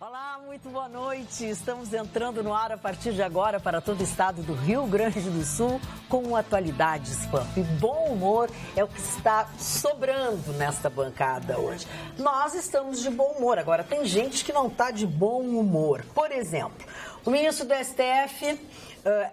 Olá, muito boa noite. Estamos entrando no ar a partir de agora para todo o estado do Rio Grande do Sul com Atualidades Pampa. E bom humor é o que está sobrando nesta bancada hoje. Nós estamos de bom humor. Agora, tem gente que não está de bom humor. Por exemplo, o ministro do STF,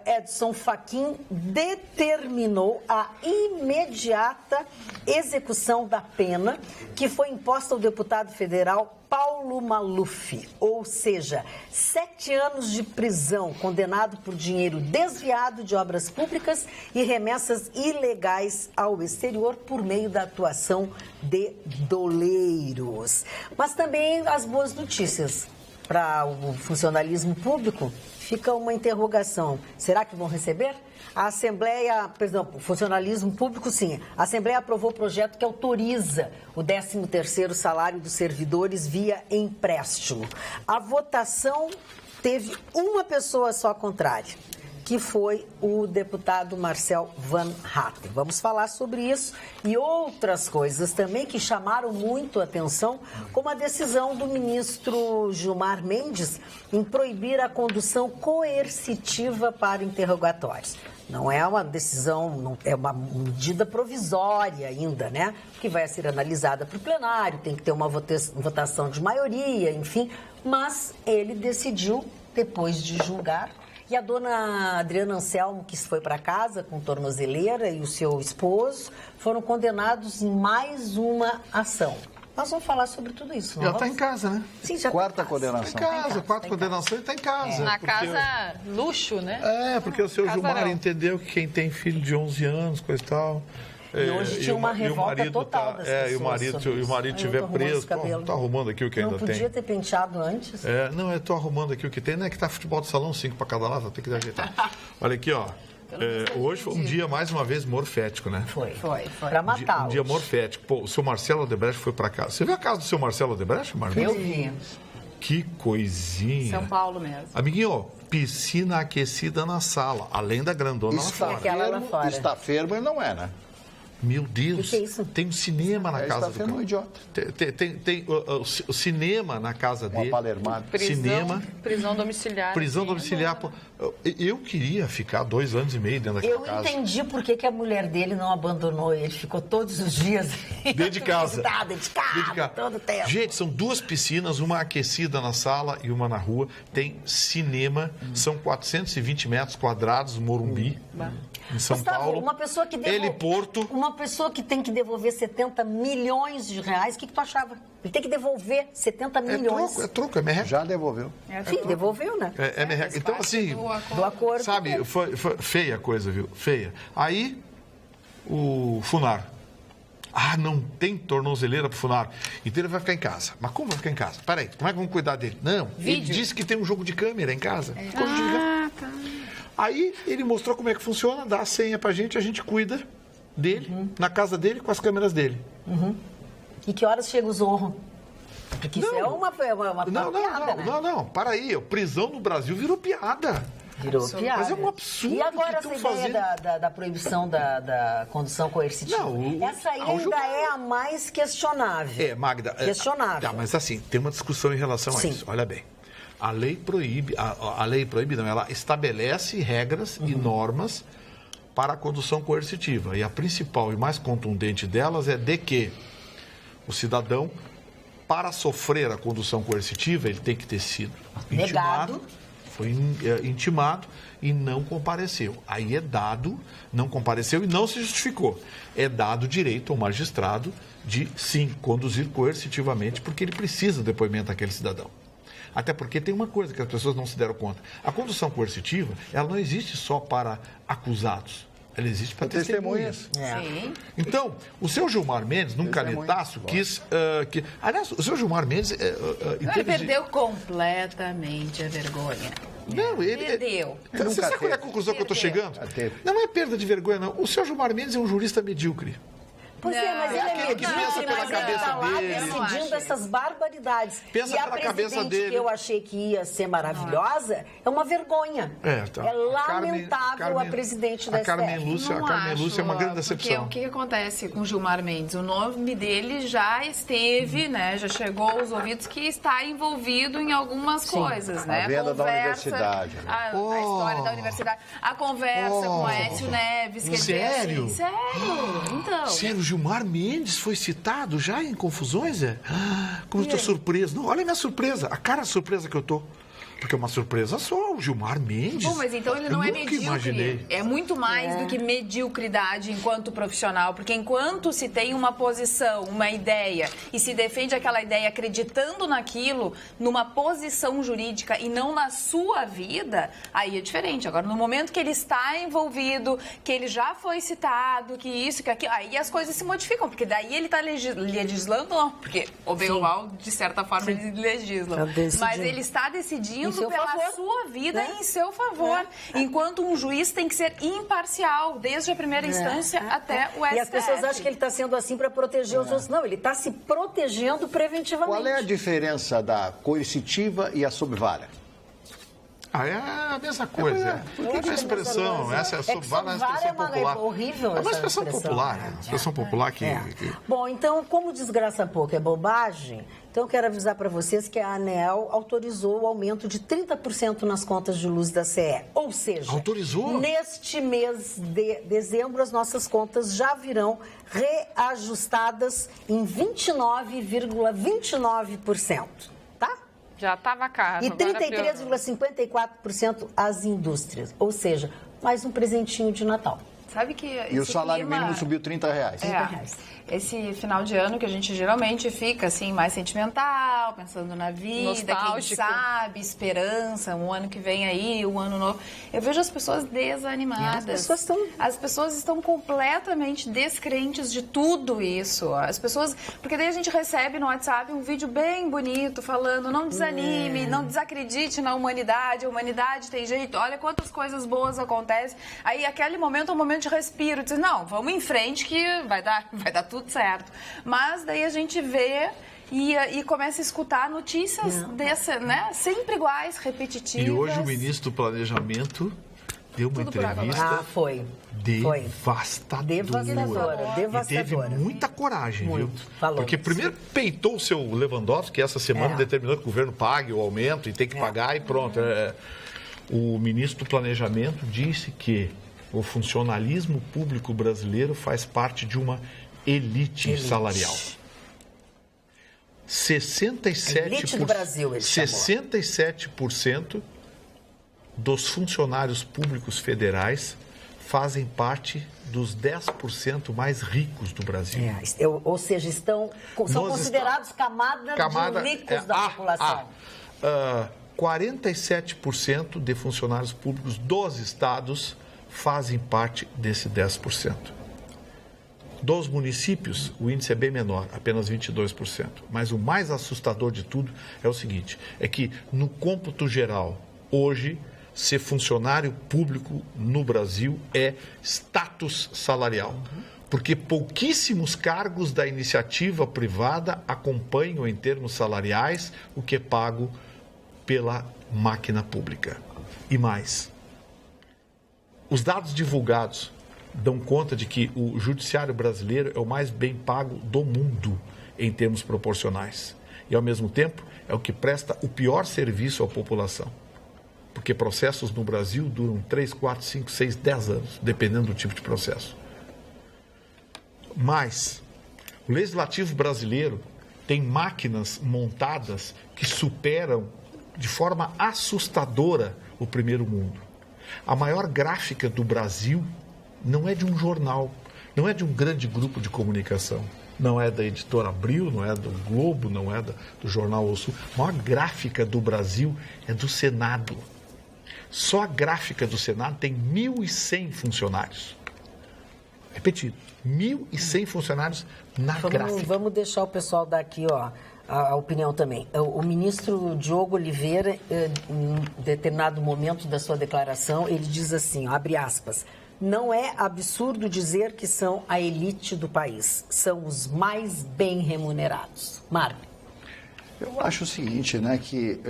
Edson Fachin, determinou a imediata execução da pena que foi imposta ao deputado federal Paulo Maluf, ou seja, 7 anos de prisão, condenado por dinheiro desviado de obras públicas e remessas ilegais ao exterior por meio da atuação de doleiros. Mas também as boas notícias para o funcionalismo público. Fica uma interrogação. Será que vão receber? A Assembleia, perdão, o funcionalismo público, sim. A Assembleia aprovou o projeto que autoriza o 13º salário dos servidores via empréstimo. A votação teve uma pessoa só contrária, que foi o deputado Marcel Van Hatten. Vamos falar sobre isso e outras coisas também que chamaram muito a atenção, como a decisão do ministro Gilmar Mendes em proibir a condução coercitiva para interrogatórios. Não é uma decisão, é uma medida provisória ainda, né? Que vai ser analisada para o plenário, tem que ter uma votação de maioria, enfim. Mas ele decidiu, depois de julgar. E a dona Adriana Anselmo, que foi para casa com tornozeleira, e o seu esposo, foram condenados em mais uma ação. Nós vamos falar sobre tudo isso. Já está em casa, né? Sim, já quarta condenação. Está em casa, quarta condenação e está em casa. Na casa luxo, né? É, porque o seu Gilmar entendeu que quem tem filho de 11 anos, coisa e tal... E hoje tinha uma revolta total das pessoas. E o marido estiver preso. Estou arrumando aqui o que ainda tem. Não podia ter penteado antes? Não, eu estou arrumando aqui o que tem. Não é que está futebol de salão, 5 para cada lado, tem que dar ajeitar. Olha aqui, ó. Hoje foi um dia, mais uma vez, morfético, né? Foi. Para matar. Um dia morfético. Pô, o seu Marcelo Odebrecht foi para casa. Você viu a casa do seu Marcelo Odebrecht, Marcelo? Eu vi. Que coisinha. São Paulo mesmo. Amiguinho, ó, piscina aquecida na sala, além da grandona lá fora. Está fermo e não é, né? Meu Deus, que é isso? Tem um cinema na casa do cara. Um idiota. Tem o cinema na casa dele. Prisão domiciliar. Prisão domiciliar. Eu queria ficar 2 anos e meio dentro daquela casa. Eu entendi por que a mulher dele não abandonou ele. Ficou todos os dias dentro de casa. Dedicado, todo o tempo. Gente, são 2 piscinas, uma aquecida na sala e uma na rua. Tem cinema, são 420 metros quadrados, Morumbi, em São Paulo. Uma pessoa que Heliporto. Uma pessoa que tem que devolver 70 milhões de reais, o que tu achava? Ele tem que devolver 70 milhões. É troco, é merreca. Já devolveu. Sim, devolveu, né? É merreca. Então, assim, do acordo. Sabe, foi feia a coisa, viu? Feia. Aí, o Funar. Não tem tornozeleira pro Funar. Então ele vai ficar em casa. Mas como vai ficar em casa? Peraí, como é que vamos cuidar dele? Não, ele disse que tem um jogo de câmera em casa. Tá. Aí ele mostrou como é que funciona, dá a senha pra gente, a gente cuida dele, na casa dele, com as câmeras dele. E que horas chega o Zorro? Porque isso é uma piada, né? Não, para aí. Prisão no Brasil virou piada. Virou piada. Mas é um absurdo. E agora que essa ideia da proibição da condução coercitiva? Essa aí ainda é a mais questionável. Magda. Questionável. Mas assim, tem uma discussão em relação a isso. Olha bem. A lei proíbe, ela estabelece regras e normas para a condução coercitiva. E a principal e mais contundente delas é de que o cidadão, para sofrer a condução coercitiva, ele tem que ter sido intimado, foi intimado e não compareceu. Aí é dado, não compareceu e não se justificou. É dado direito ao magistrado de, sim, conduzir coercitivamente, porque ele precisa do depoimento daquele cidadão. Até porque tem uma coisa que as pessoas não se deram conta. A condução coercitiva, ela não existe só para acusados. Ela existe para testemunhas. Sim. Então, o seu Gilmar Mendes, num canetaço, quis... aliás, o seu Gilmar Mendes... Ele perdeu completamente a vergonha. Não, ele... Perdeu. Você sabe qual é a conclusão que eu estou chegando? Não é perda de vergonha, não. O seu Gilmar Mendes é um jurista medíocre. Pois é, mas ele é aquele que pensa pela cabeça dele. Decidindo essas barbaridades. Pensa pela cabeça dele. Que eu achei que ia ser maravilhosa, é uma vergonha. Tá. É lamentável a presidente da STF. A Carmen Lúcia é uma grande decepção. Porque o que acontece com Gilmar Mendes? O nome dele já esteve, né? Já chegou aos ouvidos que está envolvido em algumas coisas, né? A venda da universidade. Né? A história da universidade. A conversa com o Écio Neves. Que Sério? Assim, sério? Então. Sério, Gilmar Mendes foi citado já em confusões, é? Como eu estou surpreso. Não, olha a minha surpresa, a cara de surpresa que eu tô. Porque é uma surpresa só, o Gilmar Mendes. Bom, mas então ele não é medíocre. Imaginei. É muito mais do que mediocridade enquanto profissional. Porque enquanto se tem uma posição, uma ideia, e se defende aquela ideia acreditando naquilo, numa posição jurídica e não na sua vida, aí é diferente. Agora, no momento que ele está envolvido, que ele já foi citado, que isso, que aquilo, aí as coisas se modificam. Porque daí ele está legislando, não. Porque o bem ou mal, de certa forma, ele legisla. Mas ele está decidindo pela sua vida, né? Em seu favor. Enquanto um juiz tem que ser imparcial, desde a primeira instância até o STF. E as pessoas acham que ele está sendo assim para proteger os outros. Não, ele está se protegendo preventivamente. Qual é a diferença da coercitiva e a sob-vara? É a mesma coisa. Essa expressão, essa é uma expressão popular. É horrível. É uma expressão popular. Uma expressão popular que... Bom, então, como desgraça pouco é bobagem, então eu quero avisar para vocês que a ANEEL autorizou o aumento de 30% nas contas de luz da CE. Ou seja, autorizou? Neste mês de dezembro, as nossas contas já virão reajustadas em 29,29%. Já estava caro. E 33,54% as indústrias. Ou seja, mais um presentinho de Natal. Sabe que e o salário mínimo subiu R$30. R$30. Esse final de ano que a gente geralmente fica assim mais sentimental, pensando na vida, nostálgico. Quem sabe, esperança, um ano que vem aí, um ano novo. Eu vejo as pessoas desanimadas. As pessoas estão completamente descrentes de tudo isso. As pessoas, porque daí a gente recebe no WhatsApp um vídeo bem bonito falando: não desanime, não desacredite na humanidade, a humanidade tem jeito, olha quantas coisas boas acontecem. Aí aquele momento é um momento de respiro, diz: não, vamos em frente que vai dar tudo certo. Mas daí a gente vê e começa a escutar notícias dessa, né? Sempre iguais, repetitivas. E hoje o ministro do Planejamento deu uma entrevista devastadora. Devastadora. E teve muita coragem, viu? Falou. Porque primeiro peitou o seu Lewandowski, que essa semana determinou que o governo pague o aumento e tem que pagar e pronto. O ministro do Planejamento disse que o funcionalismo público brasileiro faz parte de uma elite salarial. 67%, elite do Brasil, 67% dos funcionários públicos federais fazem parte dos 10% mais ricos do Brasil. Ou seja, são considerados camadas de ricos da população. 47% de funcionários públicos dos estados fazem parte desse 10%. Dos municípios, o índice é bem menor, apenas 22%. Mas o mais assustador de tudo é o seguinte, é que no cômputo geral, hoje, ser funcionário público no Brasil é status salarial. Porque pouquíssimos cargos da iniciativa privada acompanham em termos salariais o que é pago pela máquina pública. E mais, os dados divulgados dão conta de que o judiciário brasileiro é o mais bem pago do mundo em termos proporcionais. E, ao mesmo tempo, é o que presta o pior serviço à população. Porque processos no Brasil duram 3, 4, 5, 6, 10 anos, dependendo do tipo de processo. Mas o legislativo brasileiro tem máquinas montadas que superam de forma assustadora o primeiro mundo. A maior gráfica do Brasil não é de um jornal, não é de um grande grupo de comunicação, não é da Editora Abril, não é do Globo, não é do Jornal O Sul. A maior gráfica do Brasil é do Senado. Só a gráfica do Senado tem 1.100 funcionários. Repetido, 1.100 funcionários na gráfica. Vamos deixar o pessoal daqui, a opinião também. O ministro Diogo Oliveira, em determinado momento da sua declaração, ele diz assim, abre aspas, não é absurdo dizer que são a elite do país. São os mais bem remunerados. Mário. Eu acho o seguinte, né, que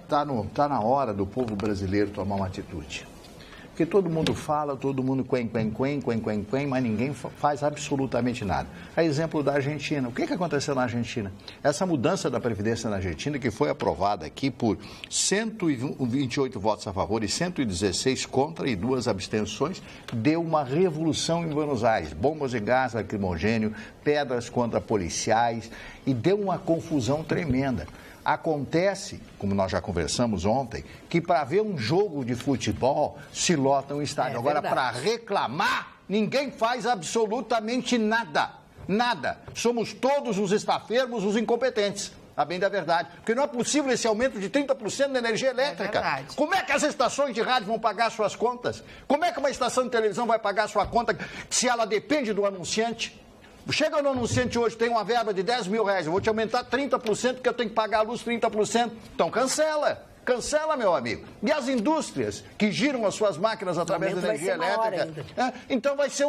tá na hora do povo brasileiro tomar uma atitude. Porque todo mundo fala, todo mundo quen, mas ninguém faz absolutamente nada. A exemplo da Argentina. O que aconteceu na Argentina? Essa mudança da Previdência na Argentina, que foi aprovada aqui por 128 votos a favor e 116 contra e 2 abstenções, deu uma revolução em Buenos Aires. Bombas de gás lacrimogênio, pedras contra policiais e deu uma confusão tremenda. Acontece, como nós já conversamos ontem, que para ver um jogo de futebol se lota um estádio. Agora, para reclamar, ninguém faz absolutamente nada. Nada. Somos todos os estaférrimos, os incompetentes. A bem da verdade. Porque não é possível esse aumento de 30% na energia elétrica. Como é que as estações de rádio vão pagar suas contas? Como é que uma estação de televisão vai pagar sua conta se ela depende do anunciante? Chega no anunciante hoje, tem uma verba de 10 mil reais, eu vou te aumentar 30% porque eu tenho que pagar a luz 30%. Então cancela. Cancela, meu amigo. E as indústrias que giram as suas máquinas através da energia elétrica. Então vai ser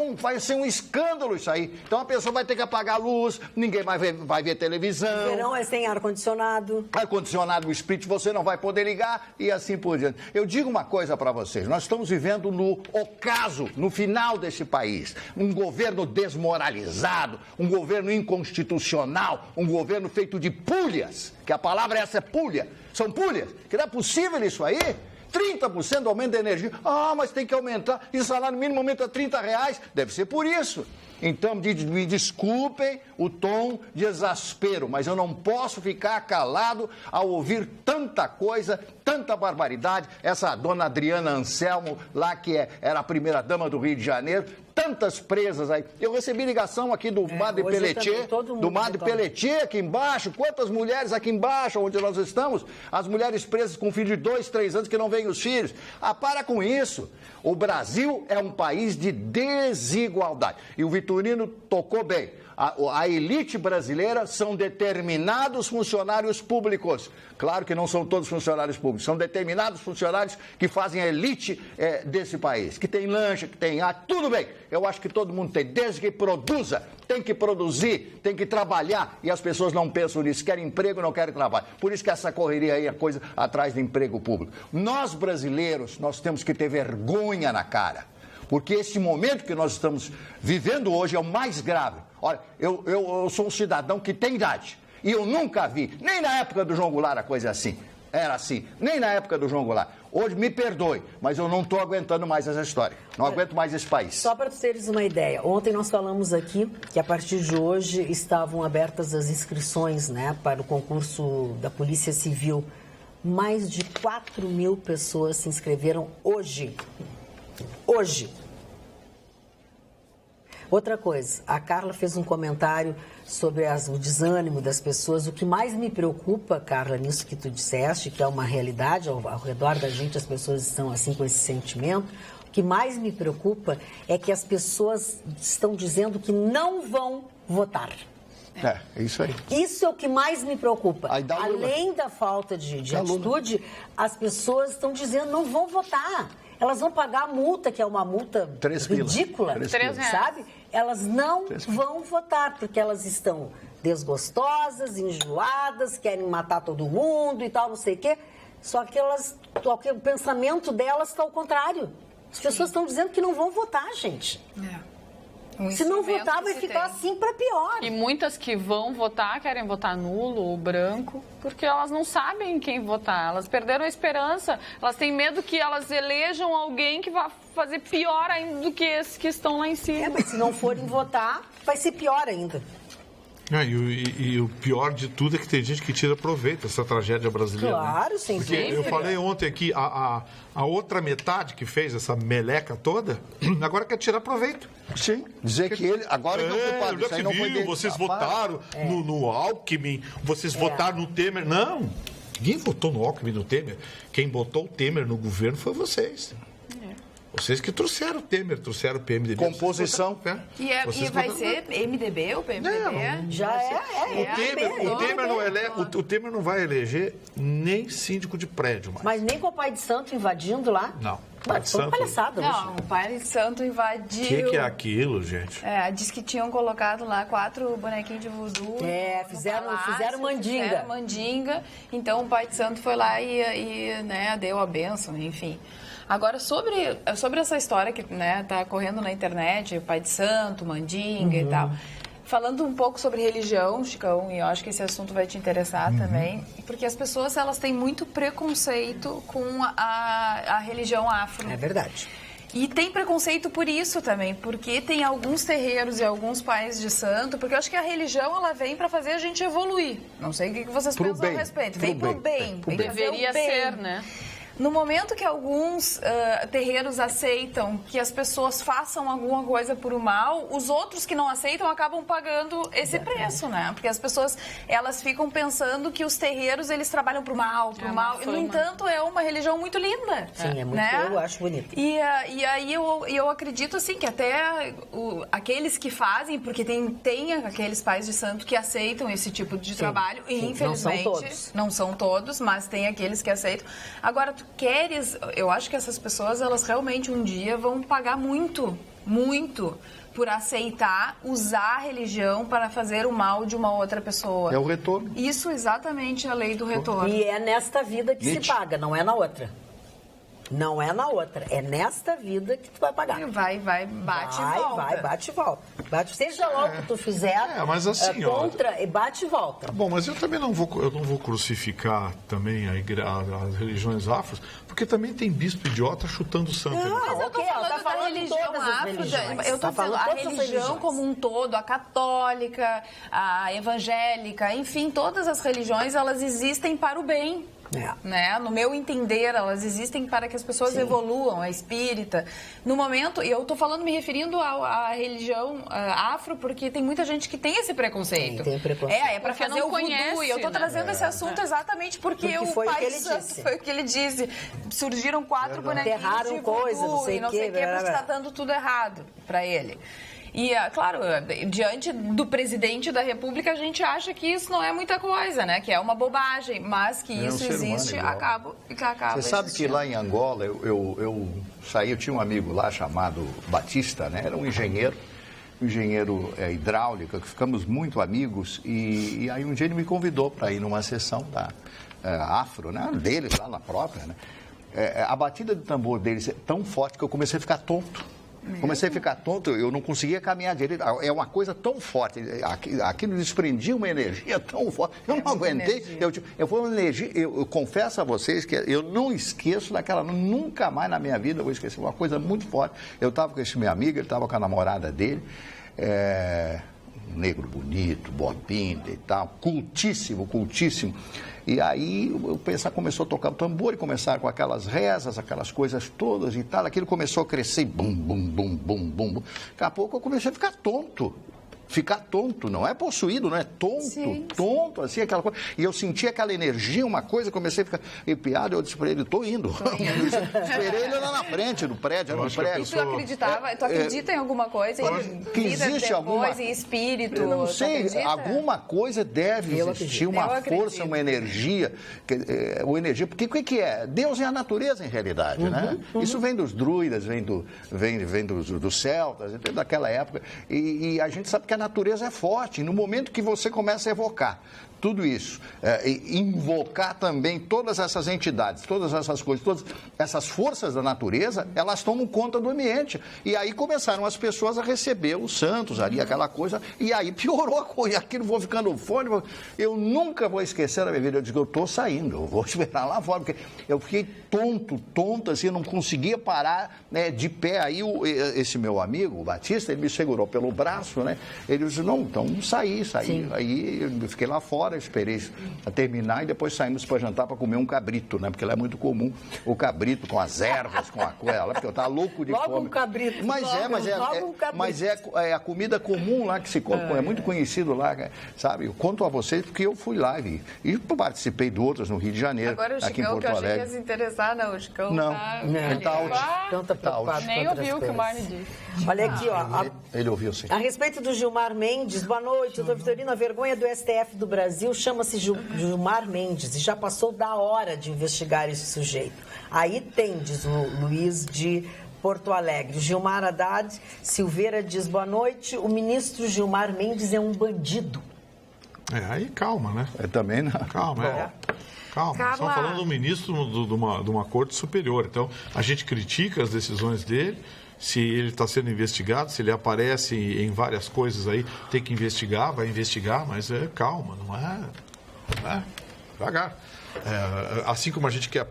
um escândalo isso aí. Então a pessoa vai ter que apagar a luz, ninguém vai ver televisão. No verão é sem ar-condicionado. Ar-condicionado, o split você não vai poder ligar e assim por diante. Eu digo uma coisa para vocês, nós estamos vivendo no ocaso, no final desse país. Um governo desmoralizado, um governo inconstitucional, um governo feito de pulhas, que a palavra essa é pulha. São pulhas, que não é possível isso aí. 30% aumento da energia. Ah, mas tem que aumentar. E o salário mínimo aumenta R$30. Deve ser por isso. Então, me desculpem o tom de exaspero, mas eu não posso ficar calado ao ouvir tanta coisa, tanta barbaridade. Essa dona Adriana Anselmo, lá que era a primeira-dama do Rio de Janeiro, tantas presas aí. Eu recebi ligação aqui do Madre Pelletier, aqui embaixo. Quantas mulheres aqui embaixo, onde nós estamos? As mulheres presas com filho de 2, 3 anos que não veem os filhos. Ah, para com isso. O Brasil é um país de desigualdade. E o Vitorino tocou bem. A elite brasileira são determinados funcionários públicos. Claro que não são todos funcionários públicos, são determinados funcionários que fazem a elite desse país, que tem lancha, que tem ar, tudo bem. Eu acho que todo mundo tem, desde que produza, tem que produzir, tem que trabalhar, e as pessoas não pensam nisso, querem emprego, não querem trabalho. Por isso que essa correria aí é coisa atrás de emprego público. Nós brasileiros, nós temos que ter vergonha na cara. Porque esse momento que nós estamos vivendo hoje é o mais grave. Olha, eu sou um cidadão que tem idade. E eu nunca vi, nem na época do João Goulart a coisa assim. Era assim, nem na época do João Goulart. Hoje, me perdoe, mas eu não estou aguentando mais essa história. Não aguento mais esse país. Só para teres uma ideia, ontem nós falamos aqui que a partir de hoje estavam abertas as inscrições, né, para o concurso da Polícia Civil. Mais de 4 mil pessoas se inscreveram hoje. Hoje. Outra coisa, a Carla fez um comentário sobre o desânimo das pessoas. O que mais me preocupa, Carla, nisso que tu disseste, que é uma realidade, ao redor da gente as pessoas estão assim com esse sentimento, o que mais me preocupa é que as pessoas estão dizendo que não vão votar. É isso aí. Isso é o que mais me preocupa. Além da falta de atitude, as pessoas estão dizendo não vão votar. Elas vão pagar a multa, que é uma multa ridícula, sabe? Elas não vão votar, porque elas estão desgostosas, enjoadas, querem matar todo mundo e tal, não sei o quê. Só que o pensamento delas está ao contrário. As pessoas estão dizendo que não vão votar, gente. Se não votar, vai ficar assim para pior. E muitas que vão votar, querem votar nulo ou branco, porque elas não sabem quem votar. Elas perderam a esperança. Elas têm medo que elas elejam alguém que vá fazer pior ainda do que esses que estão lá em cima. Mas se não forem votar, vai ser pior ainda. E o pior de tudo é que tem gente que tira proveito dessa tragédia brasileira. Claro, sem dúvida. Porque eu falei ontem aqui, a outra metade que fez essa meleca toda, agora quer tirar proveito. Sim, dizer que ele agora não é culpado. Isso aí não foi dele. Vocês votaram no Alckmin, vocês votaram no Temer. Não, ninguém votou no Alckmin e no Temer. Quem botou o Temer no governo foi vocês. Vocês que trouxeram o Temer, trouxeram o PMDB. Composição. E vai ser MDB ou PMDB? Não, já o Temer não vai eleger nem síndico de prédio mais. Mas nem com o pai de santo invadindo lá? Não. Mas foi uma palhaçada. Não, o Pai de Santo invadiu. O que é aquilo, gente? Diz que tinham colocado lá 4 bonequinhos de voodoo. Fizeram mandinga. Fizeram mandinga. Então o Pai de Santo foi lá e né, deu a bênção, enfim. Agora, sobre essa história que tá correndo na internet, o Pai de Santo, mandinga e tal... Falando um pouco sobre religião, Chicão, e eu acho que esse assunto vai te interessar também, porque as pessoas elas têm muito preconceito com a religião afro. É verdade. E tem preconceito por isso também, porque tem alguns terreiros e alguns pais de santo, porque eu acho que a religião ela vem para fazer a gente evoluir. Não sei o que vocês pensam a respeito. Vem pro bem. Deveria ser, né? No momento que alguns terreiros aceitam que as pessoas façam alguma coisa por o mal, os outros que não aceitam acabam pagando esse preço, né? Porque as pessoas, elas ficam pensando que os terreiros, eles trabalham pro mal, E, no entanto, é uma religião muito linda. Sim, é muito, né? Eu acho bonito. E aí eu acredito, assim, que até aqueles que fazem, porque tem aqueles pais de santo que aceitam esse tipo de trabalho, e infelizmente não são todos, mas tem aqueles que aceitam. Agora, eu acho que essas pessoas, elas realmente um dia vão pagar muito por aceitar usar a religião para fazer o mal de uma outra pessoa. É o retorno. Isso exatamente é a lei do retorno. E é nesta vida que se paga, não é na outra. Não é na outra, é nesta vida que tu vai pagar. Bate e volta. Bate e volta. Seja lá o que tu fizer, mas assim, bate e volta. Bom, mas eu também não vou crucificar também as religiões afros, porque também tem bispo idiota chutando santo. Mas eu tô falando da religião afro, eu tô falando a religião como um todo, a católica, a evangélica, enfim, todas as religiões, elas existem para o bem. Né? No meu entender, elas existem para que as pessoas evoluam, a espírita. No momento, e eu estou me referindo à religião afro, porque tem muita gente que tem esse preconceito. Tem preconceito. É para fazer o voodoo. E eu estou trazendo esse assunto exatamente porque o Pai de Santo foi o que ele disse. Surgiram 4 bonequinhos de voodoo não sei o que, porque está dando tudo errado para ele. E, claro, diante do presidente da República, a gente acha que isso não é muita coisa, né? Que é uma bobagem, mas que isso existe, acaba Você sabe existindo. que lá em Angola, eu tinha um amigo lá chamado Batista, né? Era um engenheiro hidráulico, que ficamos muito amigos, e aí um dia ele me convidou para ir numa sessão da afro, né? Deles lá na própria, né? A batida de tambor deles é tão forte que eu comecei a ficar tonto. Eu não conseguia caminhar direito. É uma coisa tão forte. Aquilo desprendia uma energia tão forte. Eu não aguentei. Foi uma energia. Eu confesso a vocês que eu não esqueço daquela. Nunca mais na minha vida eu vou esquecer. Uma coisa muito forte. Eu estava com esse meu amigo, ele estava com a namorada dele. Um negro bonito, bobinha e tal. Cultíssimo. E aí começou a tocar o tambor e começaram com aquelas rezas, aquelas coisas todas e tal. Aquilo começou a crescer, bum, bum, bum, bum, bum. Daqui a pouco eu comecei a ficar tonto. Não é possuído, não é tonto, assim, aquela coisa. E eu senti aquela energia, uma coisa, comecei a ficar arrepiado, eu disse para ele, tô indo. Esperei ele lá na frente, no prédio, E tu acreditava, tu acredita em alguma coisa? Que existe alguma... em espírito? Eu não sei, alguma coisa deve existir, uma força, uma energia. Porque o que é? Deus é a natureza, em realidade, né? Isso vem dos druidas, vem dos celtas, daquela época. E a gente sabe que a natureza é forte. No momento que você começa a evocar tudo isso, invocar também todas essas entidades, todas essas coisas, todas essas forças da natureza, elas tomam conta do ambiente. E aí começaram as pessoas a receber os santos ali, aquela coisa, e aí piorou a coisa, aquilo vou ficando fora. Eu nunca vou esquecer da minha vida, eu digo, eu estou saindo, eu vou esperar lá fora, porque eu fiquei tonto, assim, eu não conseguia parar, né, de pé. Aí esse meu amigo, o Batista, ele me segurou pelo braço, né, ele disse, não, então saí. Sim. Aí eu fiquei lá fora, esperei a terminar e depois saímos para jantar para comer um cabrito, né? Porque lá é muito comum o cabrito com as ervas, com a coisa lá, porque eu estava louco de fome. Um cabrito. Mas é a comida comum lá que se come, é muito conhecido lá, sabe? Eu conto a vocês porque eu fui lá e participei de outros no Rio de Janeiro, agora, o aqui em Porto Alegre. Agora o Chicão, que eu achei que ia se interessar, não, o Chicão tá Então tá preocupado. Nem ouviu o que o Marne disse. Olha aqui, ó. Ele ouviu, sim. A respeito do Gilmar Mendes, boa noite, doutor Vitorino, a vergonha do STF do Brasil Brasil chama-se Gilmar Mendes e já passou da hora de investigar esse sujeito. Aí tem, diz o Luiz de Porto Alegre. Gilmar Haddad Silveira diz, boa noite, o ministro Gilmar Mendes é um bandido. Aí calma, né? Também não. Calma, Calma, Carla... estamos falando do ministro de uma corte superior. Então, a gente critica as decisões dele, se ele está sendo investigado, se ele aparece em várias coisas aí, tem que investigar, vai investigar, mas calma, não é devagar. Assim como a gente quer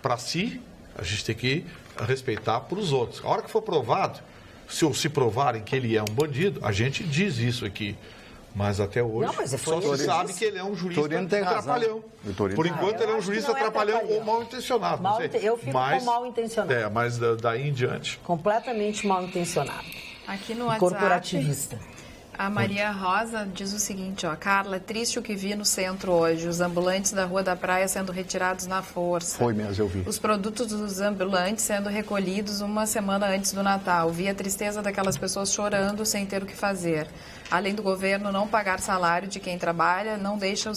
para si, a gente tem que respeitar para os outros. A hora que for provado, se provarem que ele é um bandido, a gente diz isso aqui. Mas até hoje, só se sabe que ele é um jurista atrapalhão. Por enquanto, ele é um jurista atrapalhão ou mal intencionado. Eu fico com mal intencionado. Mas daí em diante. Completamente mal intencionado. Aqui no WhatsApp, corporativista. A Maria Rosa diz o seguinte, Carla, é triste o que vi no centro hoje, os ambulantes da Rua da Praia sendo retirados na força. Foi mesmo, eu vi. Os produtos dos ambulantes sendo recolhidos uma semana antes do Natal. Vi a tristeza daquelas pessoas chorando sem ter o que fazer. Além do governo não pagar salário de quem trabalha, não deixa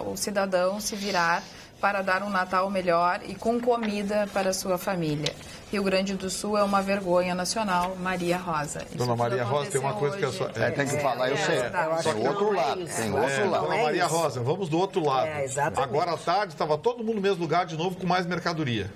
o cidadão se virar para dar um Natal melhor e com comida para a sua família. Rio Grande do Sul é uma vergonha nacional, Maria Rosa. Dona Maria Rosa, tem uma coisa que tem que falar, eu sei. Tem outro lado. Dona Maria Rosa, vamos do outro lado. Exatamente. Agora à tarde estava todo mundo no mesmo lugar de novo com mais mercadoria.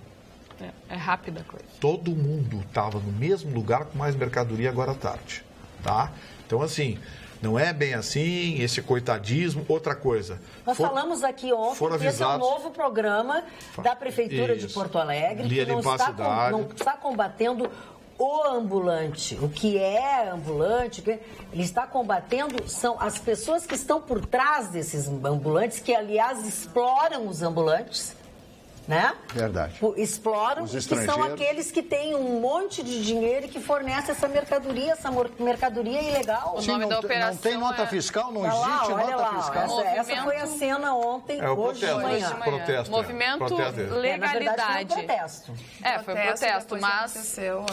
É rápida a coisa. Todo mundo estava no mesmo lugar com mais mercadoria agora à tarde, tá? Então, assim, não é bem assim, esse coitadismo. Outra coisa. Nós falamos aqui ontem que esse é um novo programa da Prefeitura de Porto Alegre, que não está combatendo o ambulante. O que é ambulante, ele está combatendo são as pessoas que estão por trás desses ambulantes, que, aliás, exploram os ambulantes. Né? Verdade. Exploram, que são aqueles que têm um monte de dinheiro e que fornecem essa mercadoria ilegal. O nome da operação não tem nota fiscal, não existe nota fiscal. Essa foi a cena ontem, hoje de manhã. Protesto. Movimento Legalidade. Na verdade, foi um protesto. Foi um protesto, mas... aconteceu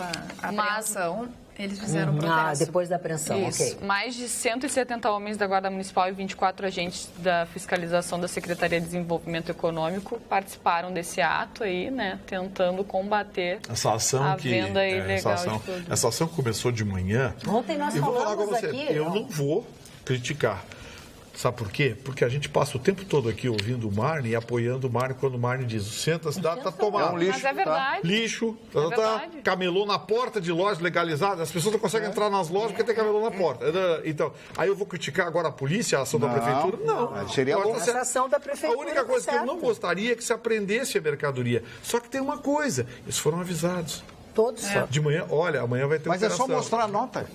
a apreensão. Eles fizeram um protesto. Depois da apreensão, Isso. ok. Mais de 170 homens da Guarda Municipal e 24 agentes da fiscalização da Secretaria de Desenvolvimento Econômico participaram desse ato aí, né? Tentando combater a venda ilegal de produtos. Essa ação começou de manhã. Ontem nós falamos aqui... Eu não vou criticar. Sabe por quê? Porque a gente passa o tempo todo aqui ouvindo o Marne e apoiando o Marne quando o Marne diz: o centro da cidade está tomado. É um lixo. Mas é verdade. Lixo, camelô na porta de lojas legalizadas. As pessoas não conseguem entrar nas lojas porque tem camelô na porta. Então, aí eu vou criticar agora a polícia, a ação da prefeitura? Não. Seria bom. Essa ação da prefeitura. A única coisa que eu não gostaria é que se apreendesse a mercadoria. Só que tem uma coisa: eles foram avisados. Todos. De manhã, olha, amanhã vai ter Mas operação. é só mostrar a nota.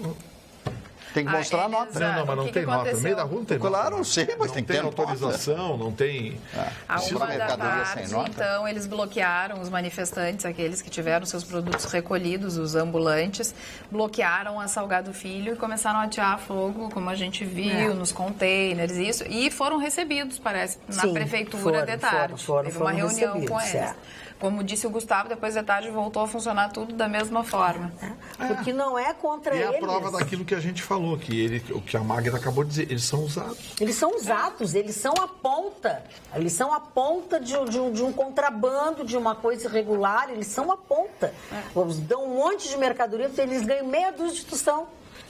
Tem que mostrar a nota. Não, mas não tem nota. No meio da rua não tem nota. Claro, eu sei, mas tem que ter autorização, não tem... A uma da tarde, então, eles bloquearam os manifestantes, aqueles que tiveram seus produtos recolhidos, os ambulantes, bloquearam a Salgado Filho e começaram a atear fogo, como a gente viu, nos containers, isso, e foram recebidos, parece, na prefeitura de tarde. Teve uma reunião com eles. Como disse o Gustavo, depois de tarde voltou a funcionar tudo da mesma forma. Porque não é contra eles. E é a prova daquilo que a gente falou, o que a Magda acabou de dizer, eles são usados. Eles são usados, eles são a ponta. Eles são a ponta de um contrabando, de uma coisa irregular, eles são a ponta. Eles dão um monte de mercadoria, eles ganham meia dúzia de tostão,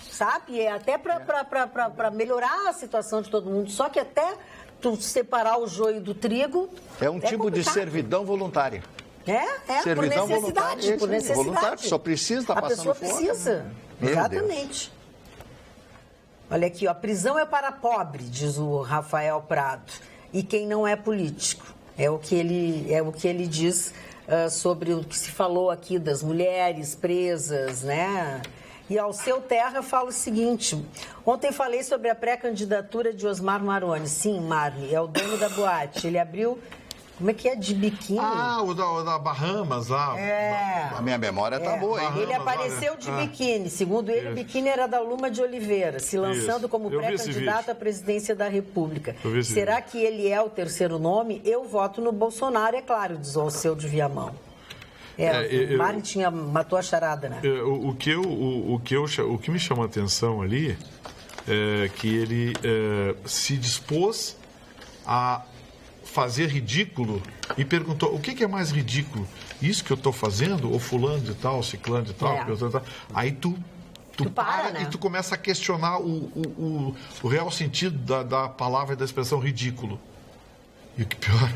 sabe? E é até para melhorar a situação de todo mundo. Só que até tu separar o joio do trigo... É um tipo de servidão voluntária. Servidão por necessidade. Por necessidade. Voluntário, só precisa estar passando fome. A pessoa precisa, exatamente. Olha aqui, a prisão é para pobre, diz o Rafael Prado, e quem não é político. É o que ele diz sobre o que se falou aqui das mulheres presas, né? E ao seu Terra fala o seguinte: ontem falei sobre a pré-candidatura de Osmar Maroni. Sim, Marni, é o dono da boate. Ele abriu... Como é que é? De biquíni? O da Bahamas lá. A minha memória está boa, hein? Ele apareceu de biquíni. Segundo ele, o biquíni era da Luma de Oliveira, se lançando como pré-candidato à presidência da República. Será que ele é o terceiro nome? Eu voto no Bolsonaro, é claro, diz o Alceu de Viamão. O Mari matou a charada, né? O que me chama a atenção ali é que ele se dispôs a fazer ridículo e perguntou, o que é mais ridículo? Isso que eu estou fazendo, ou fulano de tal, ciclano de tal, aí tu para, né? E tu começa a questionar o real sentido da palavra e da expressão ridículo. E o que pior,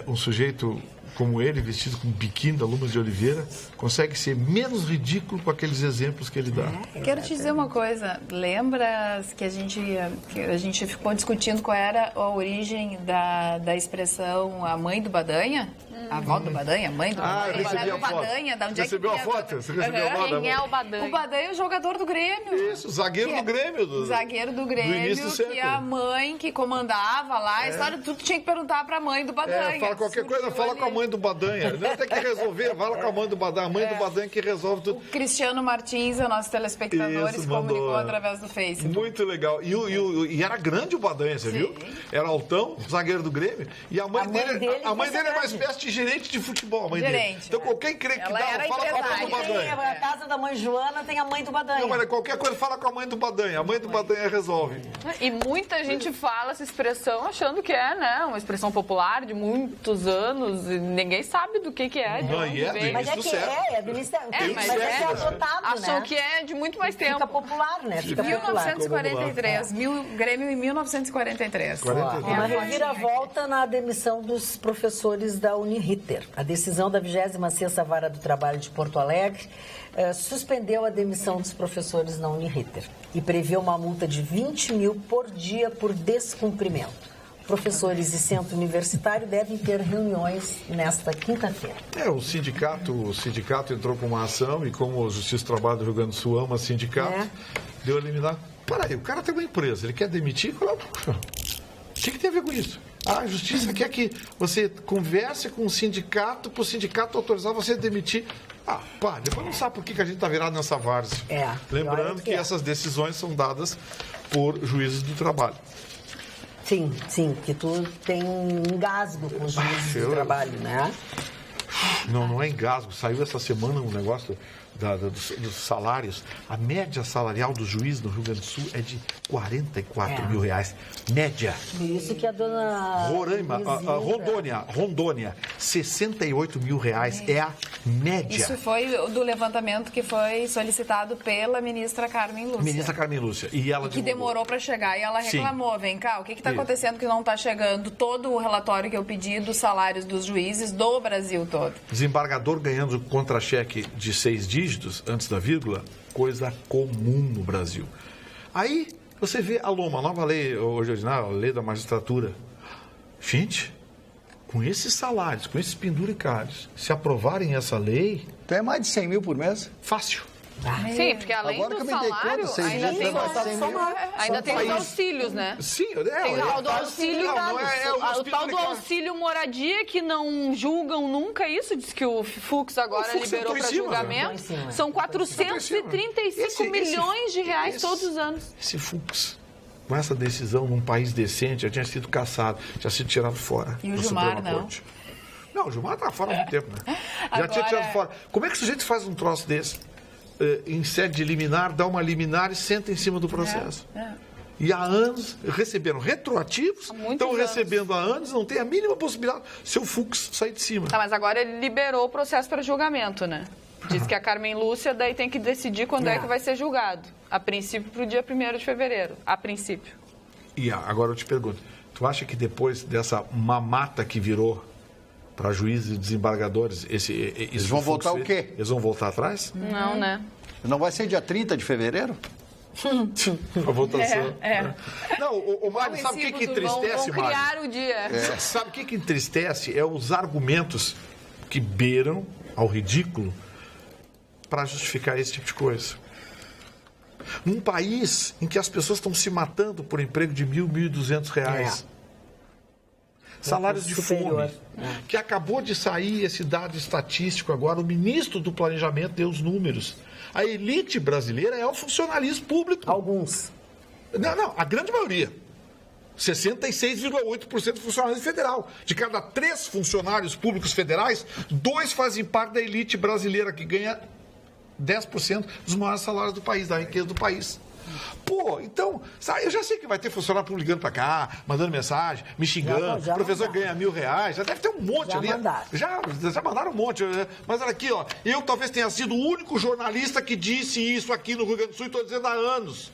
um sujeito como ele, vestido com biquíni da Lumas de Oliveira, consegue ser menos ridículo com aqueles exemplos que ele dá. Quero te dizer uma coisa. Lembra que a gente ficou discutindo qual era a origem da expressão a mãe do Badanha? A avó do Badanha, a mãe do Badanha. Recebi a Badanha, da onde recebeu a foto? Você recebeu a foto? Quem é o Badanha? O Badanha é o jogador do Grêmio. Isso, zagueiro do Grêmio. Zagueiro do Grêmio, que a mãe que comandava lá, a história, tudo tinha que perguntar pra mãe do Badanha. Fala qualquer coisa, fala com a mãe do Badanha. Não tem que resolver, fala com a mãe do Badanha. A mãe do Badanha que resolve tudo. O Cristiano Martins, o nosso telespectador, se comunicou através do Facebook. Muito legal. E era grande o Badanha, você viu? Era altão, zagueiro do Grêmio. E a mãe dele é uma espécie de gerente de futebol. A mãe dele. Então quem crê que dá, fala com a mãe do Badanha. A casa da mãe Joana tem a mãe do Badanha. Não, mas qualquer coisa fala com a mãe do Badanha. A mãe do Badanha resolve. E muita gente fala essa expressão achando que é, né, uma expressão popular de muitos anos. E ninguém sabe do que é. Não, e é do mas início certo. Mas é adotado, achou né? que é de muito mais tempo. Fica popular, né? Fica 1943. Grêmio em 1943. Uma reviravolta na demissão dos professores da Uniriter. A decisão da 26ª Vara do Trabalho de Porto Alegre suspendeu a demissão dos professores na Uniriter e prevê uma multa de 20 mil por dia por descumprimento. Professores e centro universitário devem ter reuniões nesta quinta-feira. O sindicato entrou com uma ação e como a Justiça do Trabalho do Rio Grande do Sul ama sindicato, deu a eliminar. Peraí, o cara tem uma empresa, ele quer demitir? O que tem a ver com isso? A Justiça quer que você converse com o sindicato para o sindicato autorizar você a demitir. Depois não sabe por que a gente está virado nessa várzea. Lembrando que essas decisões são dadas por juízes do trabalho. Sim, que tu tem engasgo com os juízes do trabalho, né? Não é engasgo. Saiu essa semana um negócio dos salários. A média salarial dos juízes no Rio Grande do Sul é de 44 mil reais. Média. Isso que a dona... Rondônia, 68 mil reais é a média. Isso foi do levantamento que foi solicitado pela ministra Carmen Lúcia. E ela que demorou para chegar. E ela reclamou, vem cá, o que está acontecendo que não está chegando todo o relatório que eu pedi dos salários dos juízes do Brasil todo. Desembargador ganhando contra-cheque de 6 dígitos antes da vírgula, coisa comum no Brasil. Aí você vê a LOMA, a nova lei original, a lei da magistratura. Gente, com esses salários, com esses penduricários, se aprovarem essa lei... Então é mais de 100 mil por mês? Fácil. Sim, porque além do salário, ainda tem os auxílios, né? Sim, tem o tal do auxílio, o tal do auxílio moradia que não julgam nunca isso, diz que o Fux agora liberou para julgamento. São 435 milhões de reais todos os anos. Esse Fux, com essa decisão num país decente, já tinha sido cassado, já sido tirado fora. E o Gilmar não? Corte. Não, o Gilmar estava fora há muito tempo, né? Já tinha tirado fora. Como é que o sujeito faz um troço desse? Em sede de liminar, dá uma liminar e senta em cima do processo. E há anos receberam retroativos, estão recebendo há anos, não tem a mínima possibilidade de seu Fux sair de cima. Tá, mas agora ele liberou o processo para julgamento, né? Diz que a Carmen Lúcia daí tem que decidir quando é que vai ser julgado. A princípio para o dia 1º de fevereiro. A princípio. E agora eu te pergunto, tu acha que depois dessa mamata que virou para juízes e desembargadores, eles vão voltar o quê? Eles vão voltar atrás? Não, né? Não vai ser dia 30 de fevereiro? A votação. Não, o Mário, sabe o que entristece, Mário? Vão criar o dia. Sabe o que entristece? É os argumentos que beiram ao ridículo para justificar esse tipo de coisa. Num país em que as pessoas estão se matando por emprego de R$1.000, R$1.200. Salários de fome, que acabou de sair esse dado estatístico agora, o ministro do Planejamento deu os números. A elite brasileira é o funcionalismo público. Alguns. Não, a grande maioria. 66,8% do funcionalismo federal. De cada 3 funcionários públicos federais, 2 fazem parte da elite brasileira, que ganha 10% dos maiores salários do país, da riqueza do país. Pô, então, sabe, eu já sei que vai ter funcionário público ligando pra cá, mandando mensagem, me xingando, já professor mandaram. ganha R$1.000, já deve ter um monte Já ali. mandaram. Já mandaram um monte. Mas olha aqui, ó, eu talvez tenha sido o único jornalista que disse isso aqui no Rio Grande do Sul e estou dizendo há anos.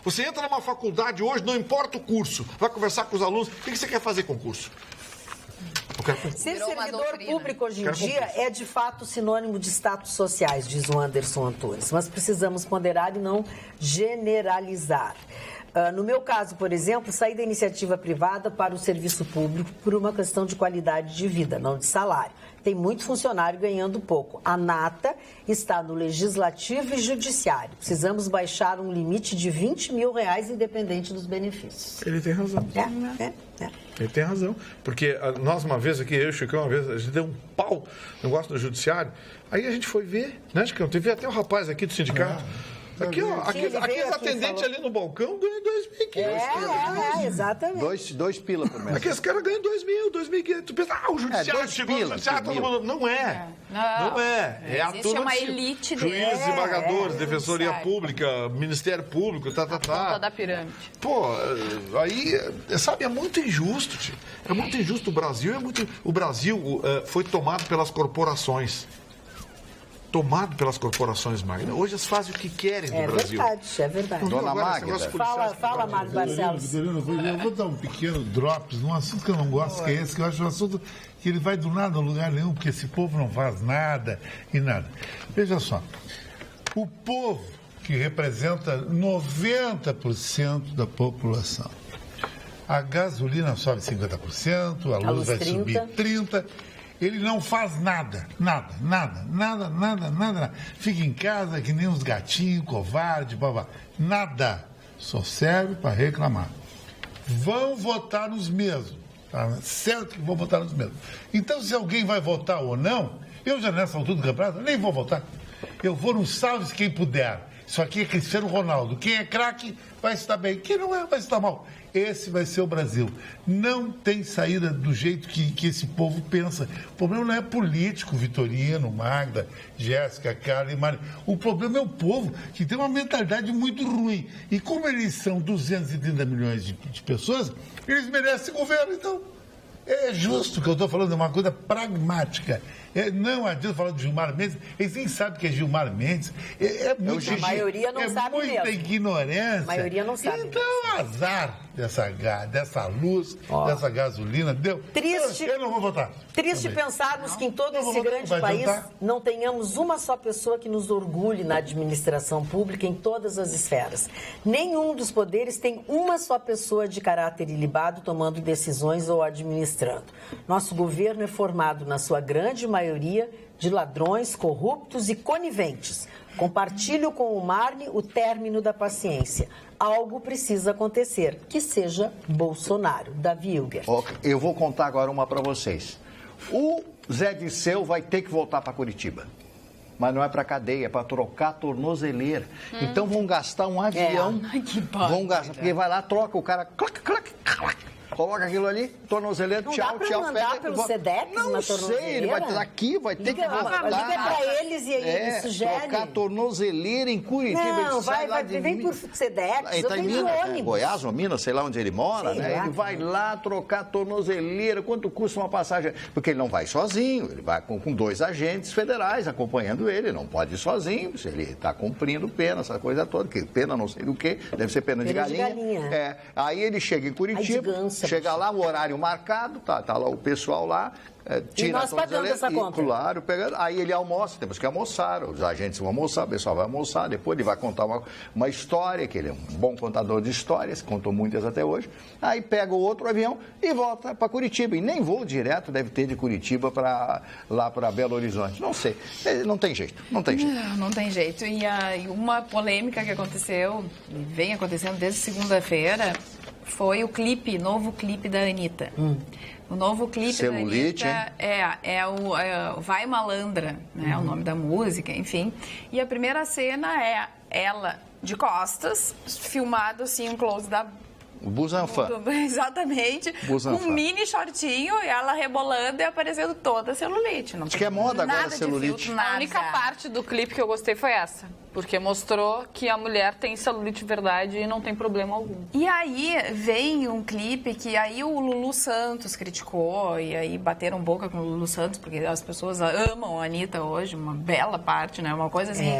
Você entra numa faculdade hoje, não importa o curso, vai conversar com os alunos, o que você quer fazer com o curso? Ser Virou uma servidor doutrina. público hoje em Quero dia concurso. é de fato sinônimo de status sociais, diz o Anderson Antunes, mas precisamos ponderar e não generalizar. No meu caso, por exemplo, saí da iniciativa privada para o serviço público por uma questão de qualidade de vida, não de salário. Tem muito funcionário ganhando pouco. A nata está no Legislativo e Judiciário. Precisamos baixar um limite de R$20 mil, independente dos benefícios. Ele tem razão. Ele tem razão. Porque nós, uma vez aqui, eu e o Chicão, uma vez, a gente deu um pau no negócio do Judiciário. Aí a gente foi ver, né, Chicão? Teve até o rapaz aqui do sindicato. Aqui, ó, aqueles atendentes ali no balcão ganham 2.500. Exatamente. Dois pila por mês. Aqueles caras ganham 2.000, 2.500. Tu pensa, o judiciário 2 chegou no pila, judiciário, todo mundo... Não é. Não. É a Existe turma uma de elite juízes, deles. desembargadores, Defensoria Judiciário. Pública, Ministério Público, Ponta da pirâmide. Pô, aí, sabe, é muito injusto, tio. É muito injusto. O Brasil foi tomado pelas corporações. Magda. Hoje eles fazem o que querem no Brasil. É verdade. Dona Agora, esse Magda. negócio policial- Fala, Mário Barcelos. Vitorino, eu vou dar um pequeno drops num assunto que eu não gosto, que é esse, que eu acho um assunto que ele vai do nada a lugar nenhum, porque esse povo não faz nada e nada. Veja só, o povo que representa 90% da população, a gasolina sobe 50%, a luz vai 30%. subir 30%, ele não faz nada. Fica em casa que nem uns gatinhos, covarde, babá. Nada. Só serve para reclamar. Vão votar nos mesmos. Tá certo que vão votar nos mesmos. Então, se alguém vai votar ou não, eu já nessa altura do campeonato nem vou votar. Eu vou no salve quem puder. Isso aqui é Cristiano Ronaldo. Quem é craque vai estar bem. Quem não é, vai estar mal. Esse vai ser o Brasil. Não tem saída do jeito que esse povo pensa. O problema não é político, Vitorino, Magda, Jéssica, Carla e Mário. O problema é o povo, que tem uma mentalidade muito ruim. E como eles são 230 milhões de pessoas, eles merecem governo, então. É justo que eu estou falando, é uma coisa pragmática. Não adianta falar de Gilmar Mendes, eles nem sabem que é Gilmar Mendes. A maioria não sabe muita mesmo. ignorância. A maioria não sabe Então, azar dessa luz, dessa gasolina, deu. Triste. Eu não vou votar. Triste pensarmos que em todo Não vou esse votar, grande vai país adiantar. não tenhamos uma só pessoa que nos orgulhe na administração pública em todas as esferas. Nenhum dos poderes tem uma só pessoa de caráter ilibado tomando decisões ou administrando. Nosso governo é formado, na sua grande maioria, de ladrões, corruptos e coniventes. Compartilho com o Marne o término da paciência. Algo precisa acontecer, que seja Bolsonaro. Davi Hilger. Eu vou contar agora uma para vocês. O Zé Disseu vai ter que voltar para Curitiba. Mas não é para cadeia, é para trocar a tornozeleira. Então vão gastar um avião. Vão gastar, porque vai lá, troca o cara. Clac, clac, clac. Coloca aquilo ali, tornozeleira, Não tchau, dá pra tchau. mandar pelo Sedex não na sei, tornozeleira? ele vai estar aqui, vai ter que voltar. Liga pra eles e aí isso gere. Trocar tornozeleira em Curitiba. Não, ele sai lá vem por Sedex, Ele tá em vem de Minas, ônibus. Goiás ou Minas, sei lá onde ele mora, Sei né? lá. Ele vai lá trocar tornozeleira, quanto custa uma passagem? Porque ele não vai sozinho, ele vai com 2 agentes federais acompanhando ele, não pode ir sozinho, se ele está cumprindo pena, essa coisa toda, que pena não sei do que, deve ser pena de galinha. Aí ele chega em Curitiba, chega lá, o horário marcado, tá lá o pessoal lá, tira e nós pagando essa conta. Claro, aí ele almoça, temos que almoçar, os agentes vão almoçar, o pessoal vai almoçar, depois ele vai contar uma história, que ele é um bom contador de histórias, contou muitas até hoje, aí pega o outro avião e volta para Curitiba, e nem voo direto deve ter de Curitiba lá para Belo Horizonte, não sei, não tem jeito. Não tem jeito, e uma polêmica que aconteceu, e vem acontecendo desde segunda-feira, foi o novo clipe da Anitta. O novo clipe Celulite, da Anitta é o Vai Malandra, né? O nome da música, enfim. E a primeira cena é ela de costas, filmado assim, um close da... O Busanfan. Exatamente. Busanfan. Com um mini shortinho, e ela rebolando e aparecendo toda a celulite. Não Acho que é moda agora nada de celulite. filtro, nada. A única parte do clipe que eu gostei foi essa. porque mostrou que a mulher tem celulite de verdade e não tem problema algum. E aí vem um clipe que aí o Lulu Santos criticou, e aí bateram boca com o Lulu Santos, porque as pessoas amam a Anitta hoje, uma bela parte, né? Uma coisa assim.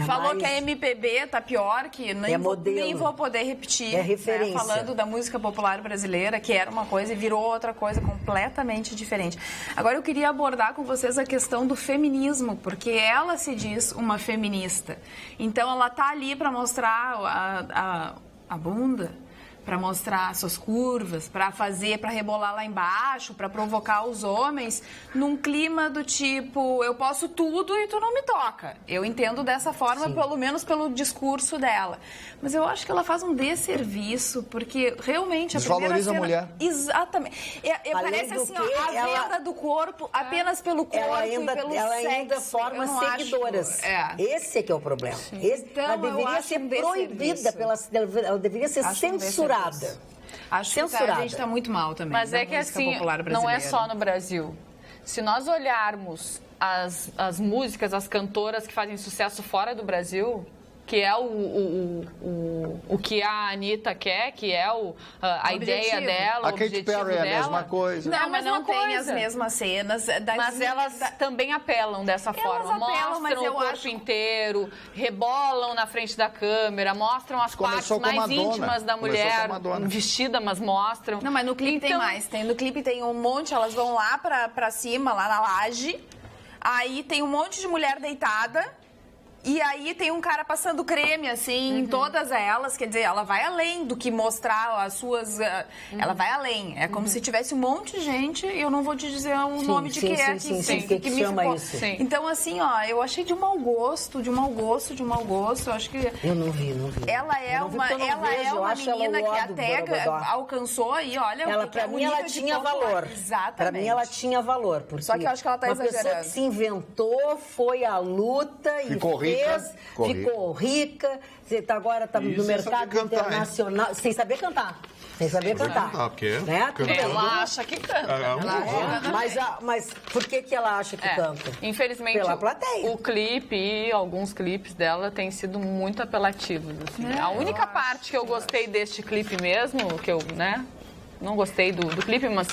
Falou mais... que a MPB tá pior, que nem vou poder repetir. É referência. Né? Falando da música popular brasileira, que era uma coisa e virou outra coisa completamente diferente. Agora eu queria abordar com vocês a questão do feminismo, porque ela se diz uma feminista. Então ela tá ali para mostrar a bunda, para mostrar suas curvas, para rebolar lá embaixo, para provocar os homens, num clima do tipo, eu posso tudo e tu não me toca. Eu entendo dessa forma, sim, pelo menos pelo discurso dela. Mas eu acho que ela faz um desserviço, porque realmente a desvaloriza primeira cena... a mulher. Exatamente. Parece assim, a venda do corpo apenas pelo corpo e pelo sexo. Ela ainda forma seguidoras. Esse é que é o problema. Então, ela deveria ser proibida, ela deveria ser censurada. Acho que a gente está muito mal também. Mas é que assim, não é só no Brasil. Se nós olharmos as músicas, as cantoras que fazem sucesso fora do Brasil, que é o que a Anitta quer, que é a ideia dela, o objetivo dela. A Katy Perry é a mesma coisa. Não, mas não tem as mesmas cenas. Mas elas também apelam dessa forma. Mostram o corpo inteiro, rebolam na frente da câmera, mostram as partes mais íntimas da mulher, vestida, mas mostram. Não, mas no clipe tem mais. No clipe tem um monte, elas vão lá pra cima, lá na laje, aí tem um monte de mulher deitada. E aí tem um cara passando creme, assim, em todas elas. Quer dizer, ela vai além do que mostrar as suas... Ela vai além. É como se tivesse um monte de gente, e eu não vou te dizer o nome de quem é que me chama isso. Então, assim, ó, eu achei de mau gosto. Eu acho que... Eu não vi. Ela é uma menina que até alcançou aí, olha... Pra mim, ela tinha valor. Exatamente. Pra mim, ela tinha valor. Só que eu acho que ela tá exagerando. Uma pessoa que se inventou, foi à luta e ficou rica, agora está no mercado internacional, sem saber cantar. Né? Ela acha que canta. Mas por que ela acha que canta? Infelizmente, pela plateia. O clipe e alguns clipes dela têm sido muito apelativos. Assim. A única parte que eu gostei deste clipe mesmo, que eu não gostei do clipe, mas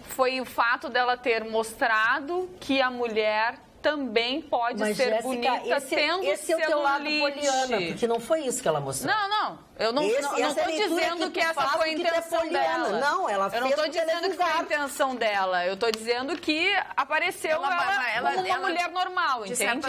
foi o fato dela ter mostrado que a mulher também pode ser Jéssica, bonita tendo esse é o teu lado poliana, porque não foi isso que ela mostrou. Não. Eu não estou dizendo que essa foi a intenção dela. Não, ela fez. Eu não estou dizendo que foi a intenção dela. Eu estou dizendo que apareceu ela como uma mulher normal, entende?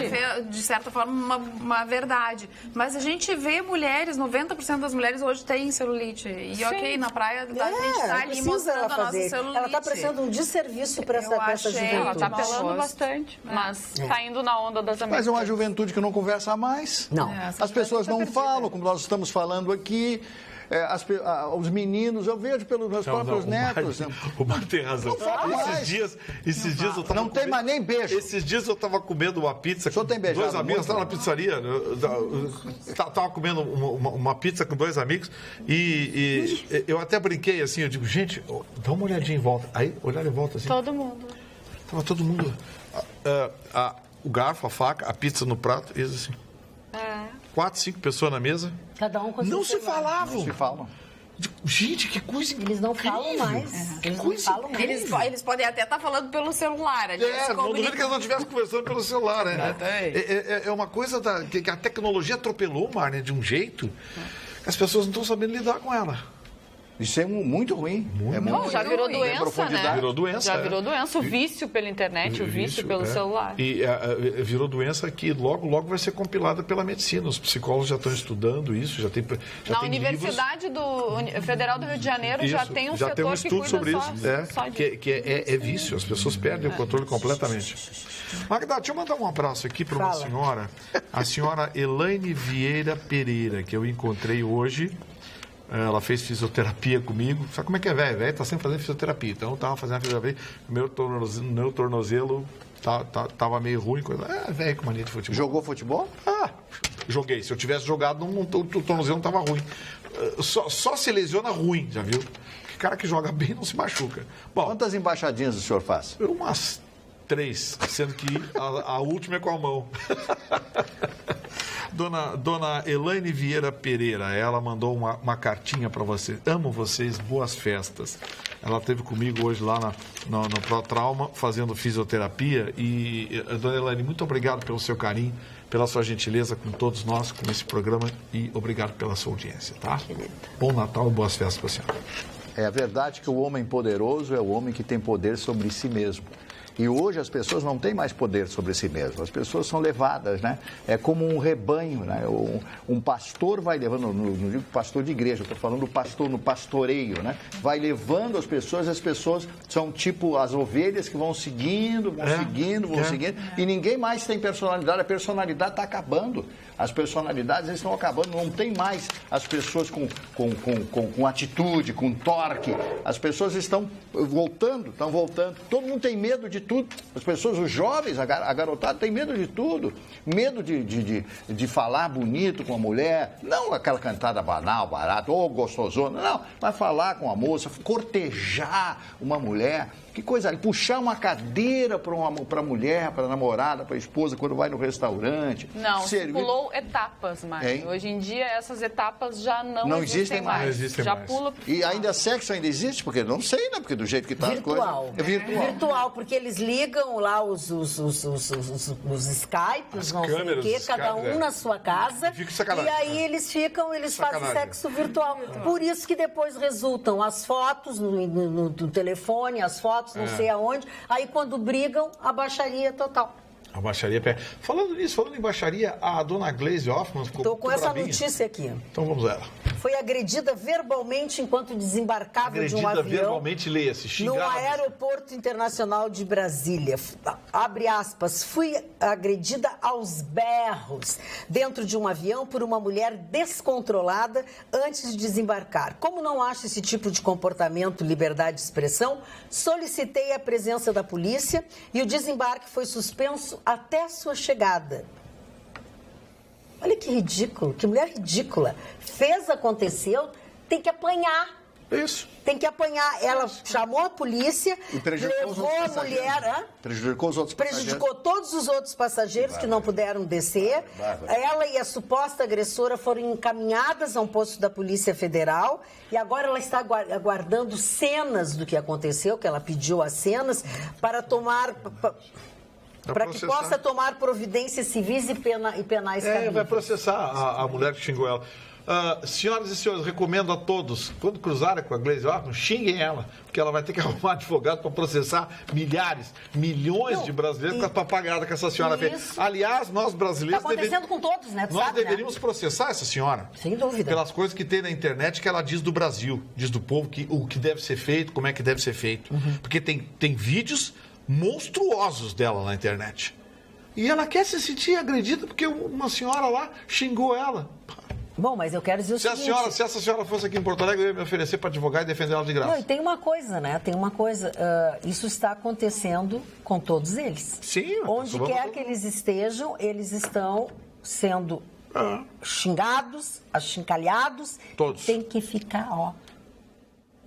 De certa forma, uma verdade. Mas a gente vê mulheres, 90% das mulheres hoje têm celulite. E ok, na praia a gente está ali mostrando a nossa celulite. Ela está prestando um desserviço para essa juventude. Ela está apelando bastante, mas está indo na onda das americanas. Mas é uma juventude que não conversa mais. Não. As pessoas não falam, como nós estamos falando aqui. Os meninos, eu vejo pelos meus próprios netos. O Mário tem razão. Esses dias eu tava não tem mais nem beijo. Esses dias eu estava comendo uma pizza com dois amigos, estava na pizzaria, estava comendo uma pizza com dois amigos e eu até brinquei assim, eu digo, gente, dá uma olhadinha em volta. Aí, olharam em volta assim. Todo mundo. Tava todo mundo. O garfo, a faca, a pizza no prato, e eles assim. 4, 5 pessoas na mesa. Cada um com não se falavam. Não se falam. Gente, que coisa incrível. Eles não falam mais. Eles não falam mais. Eles podem até estar falando pelo celular. Não duvido que eles não estivessem conversando pelo celular, né? É uma coisa que a tecnologia atropelou, Marne, de um jeito que as pessoas não estão sabendo lidar com ela. Isso é muito ruim. Já virou doença, né? Virou doença. Já virou doença. O vício pela internet, o vício pelo celular. E virou doença que logo vai ser compilada pela medicina. Os psicólogos já estão estudando isso, já tem Na Universidade Federal do Rio de Janeiro já tem um setor tem um estudo que sobre isso. Que é vício. As pessoas perdem o controle completamente. Magda, deixa eu mandar um abraço aqui para uma senhora, a senhora Elaine Vieira Pereira, que eu encontrei hoje. Ela fez fisioterapia comigo. Sabe como é que é, velho? Velho tá sempre fazendo fisioterapia. Então, eu tava fazendo fisioterapia. Meu tornozelo tava meio ruim. Velho com mania de futebol. Jogou futebol? Joguei. Se eu tivesse jogado, o tornozelo não tava ruim. Só se lesiona ruim, já viu? O cara que joga bem não se machuca. Bom, quantas embaixadinhas o senhor faz? Umas 3, sendo que a última é com a mão. Dona Elaine Vieira Pereira, ela mandou uma cartinha para você. Amo vocês, boas festas. Ela esteve comigo hoje lá no ProTrauma, fazendo fisioterapia. E, dona Elaine, muito obrigado pelo seu carinho, pela sua gentileza com todos nós, com esse programa. E obrigado pela sua audiência, tá? Bom Natal e boas festas para a senhora. É a verdade que o homem poderoso é o homem que tem poder sobre si mesmo. E hoje as pessoas não têm mais poder sobre si mesmas, as pessoas são levadas, né? É como um rebanho, né? Um pastor vai levando, não digo pastor de igreja, estou falando do pastor no pastoreio, né? Vai levando as pessoas são tipo as ovelhas que vão seguindo, e ninguém mais tem personalidade, a personalidade está acabando. As personalidades estão acabando, não tem mais as pessoas com atitude, com torque. As pessoas estão voltando. Todo mundo tem medo de tudo. As pessoas, os jovens, a garotada tem medo de tudo. Medo de falar bonito com a mulher. Não aquela cantada banal, barata, ou gostosona. Não, mas falar com a moça, cortejar uma mulher. Que coisa ali, puxar uma cadeira para a mulher, para a namorada, para a esposa, quando vai no restaurante. Não, pulou etapas, Mário. Hoje em dia, essas etapas já não existem mais. Não existem já mais. Pula. E ainda sexo ainda existe? Porque não sei, né? Porque do jeito que está a coisa... É virtual, porque eles ligam lá os Skypes, não sei o quê, cada um na sua casa. E aí eles fazem sexo virtual. Por isso que depois resultam as fotos no telefone, as fotos não sei aonde, aí quando brigam, a baixaria total. A baixaria pé. Falando em baixaria, a dona Gleise Hoffmann ficou Estou com essa brabinha. Notícia aqui. Então vamos lá. Foi agredida verbalmente enquanto desembarcava de um avião. Verbalmente, leia-se, xingada. No Aeroporto Internacional de Brasília. Abre aspas. Fui agredida aos berros dentro de um avião por uma mulher descontrolada antes de desembarcar. Como não acho esse tipo de comportamento liberdade de expressão, solicitei a presença da polícia e o desembarque foi suspenso até sua chegada. Olha que ridículo, que mulher ridícula. Aconteceu, tem que apanhar. Isso. Tem que apanhar. Ela chamou a polícia, levou a mulher... Prejudicou os outros passageiros. Prejudicou todos os outros passageiros que não puderam descer. Ela e a suposta agressora foram encaminhadas a um posto da Polícia Federal e agora ela está aguardando cenas do que aconteceu, que ela pediu as cenas, para tomar... Para que possa tomar providências civis e penais cabíveis. Vai processar a mulher que xingou ela. Senhoras e senhores, recomendo a todos, quando cruzarem com a Gleise Hoffmann, xinguem ela, porque ela vai ter que arrumar advogado para processar milhões de brasileiros com a papagaiada que essa senhora fez. Aliás, nós brasileiros... Está acontecendo com todos, né? Nós deveríamos processar essa senhora. Sem dúvida. Pelas coisas que tem na internet que ela diz do Brasil, diz do povo o que deve ser feito, como é que deve ser feito. Porque tem vídeos monstruosos dela na internet. E ela quer se sentir agredida porque uma senhora lá xingou ela. Bom, mas eu quero dizer o seguinte... Se essa senhora fosse aqui em Porto Alegre, eu ia me oferecer para advogar e defender ela de graça. Não, e tem uma coisa, né? Isso está acontecendo com todos eles. Sim. Onde quer que eles estejam, eles estão sendo xingados, achincalhados. Todos. Tem que ficar,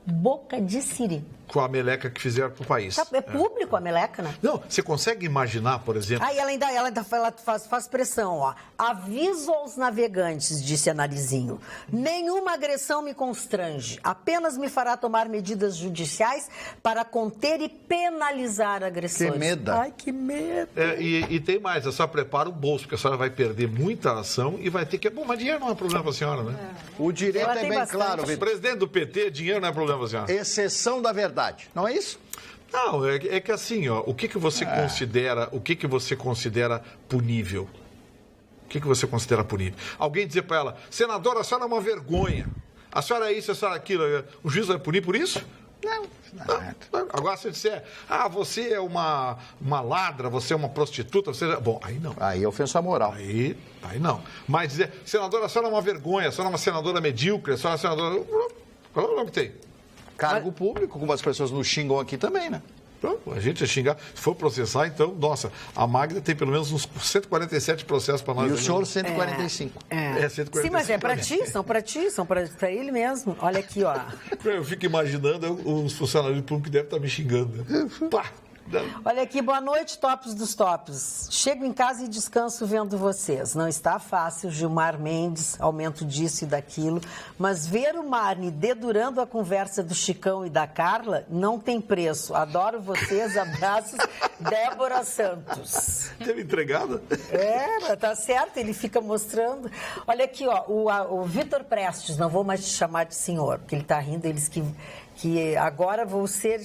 boca de siri. Com a meleca que fizeram pro país. É público a meleca, né? Não, você consegue imaginar, por exemplo... Aí ela ainda faz pressão, Aviso aos navegantes, disse a Narizinho. Nenhuma agressão me constrange. Apenas me fará tomar medidas judiciais para conter e penalizar agressões. Que medo. Ai, que medo. E tem mais, a senhora prepara o bolso, porque a senhora vai perder muita ação e vai ter que... Bom, mas dinheiro não é problema para a senhora, né? O direito é bem claro, Vitor. Presidente do PT, dinheiro não é problema para a senhora. Exceção da verdade. Não é isso? Não, é que assim, o que você considera punível? O que você considera punível? Alguém dizer para ela, senadora, a senhora é uma vergonha. A senhora é isso, a senhora é aquilo. O juiz vai punir por isso? Não. Agora, se disser, você é uma ladra, você é uma prostituta, bom, aí não. Aí é ofensa moral. Aí não. Mas dizer, senadora, a senhora é uma vergonha, a senhora é uma senadora medíocre, a senhora é uma senadora... Qual é o nome que tem? Cargo público, como as pessoas nos xingam aqui também, né? Então, a gente ia xingar. Se for processar, então, nossa, a Magda tem pelo menos uns 147 processos para nós. E o senhor 145. 145. Sim, mas é para ti, são para ele mesmo. Olha aqui, Eu fico imaginando os funcionários públicos que devem estar me xingando. Né? Pá! Olha aqui, boa noite, tops dos tops. Chego em casa e descanso vendo vocês. Não está fácil, Gilmar Mendes, aumento disso e daquilo, mas ver o Marne dedurando a conversa do Chicão e da Carla não tem preço. Adoro vocês, abraços, Débora Santos. Teve entregada? Tá certo, ele fica mostrando. Olha aqui, ó, o Vitor Prestes, não vou mais te chamar de senhor, porque ele está rindo, ele disse que agora vou ser...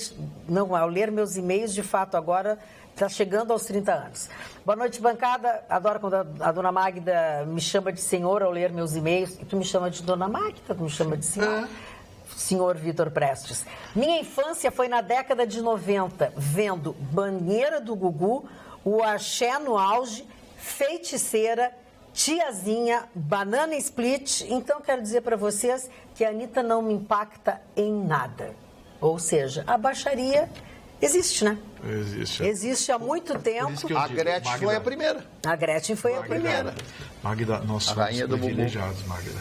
Não, ao ler meus e-mails, de fato, agora está chegando aos 30 anos. Boa noite, bancada. Adoro quando a dona Magda me chama de senhor ao ler meus e-mails. E tu me chama de dona Magda, tu me chama de senhor. Senhor Vitor Prestes. Minha infância foi na década de 90, vendo Banheira do Gugu, o Axé no auge, Feiticeira, Tiazinha, Banana Split. Então, quero dizer para vocês que a Anitta não me impacta em nada. Ou seja, a baixaria existe, né? Existe há muito tempo. A Gretchen Magda, foi a primeira. A Gretchen foi a primeira. Magda, nós somos privilegiados, Magda.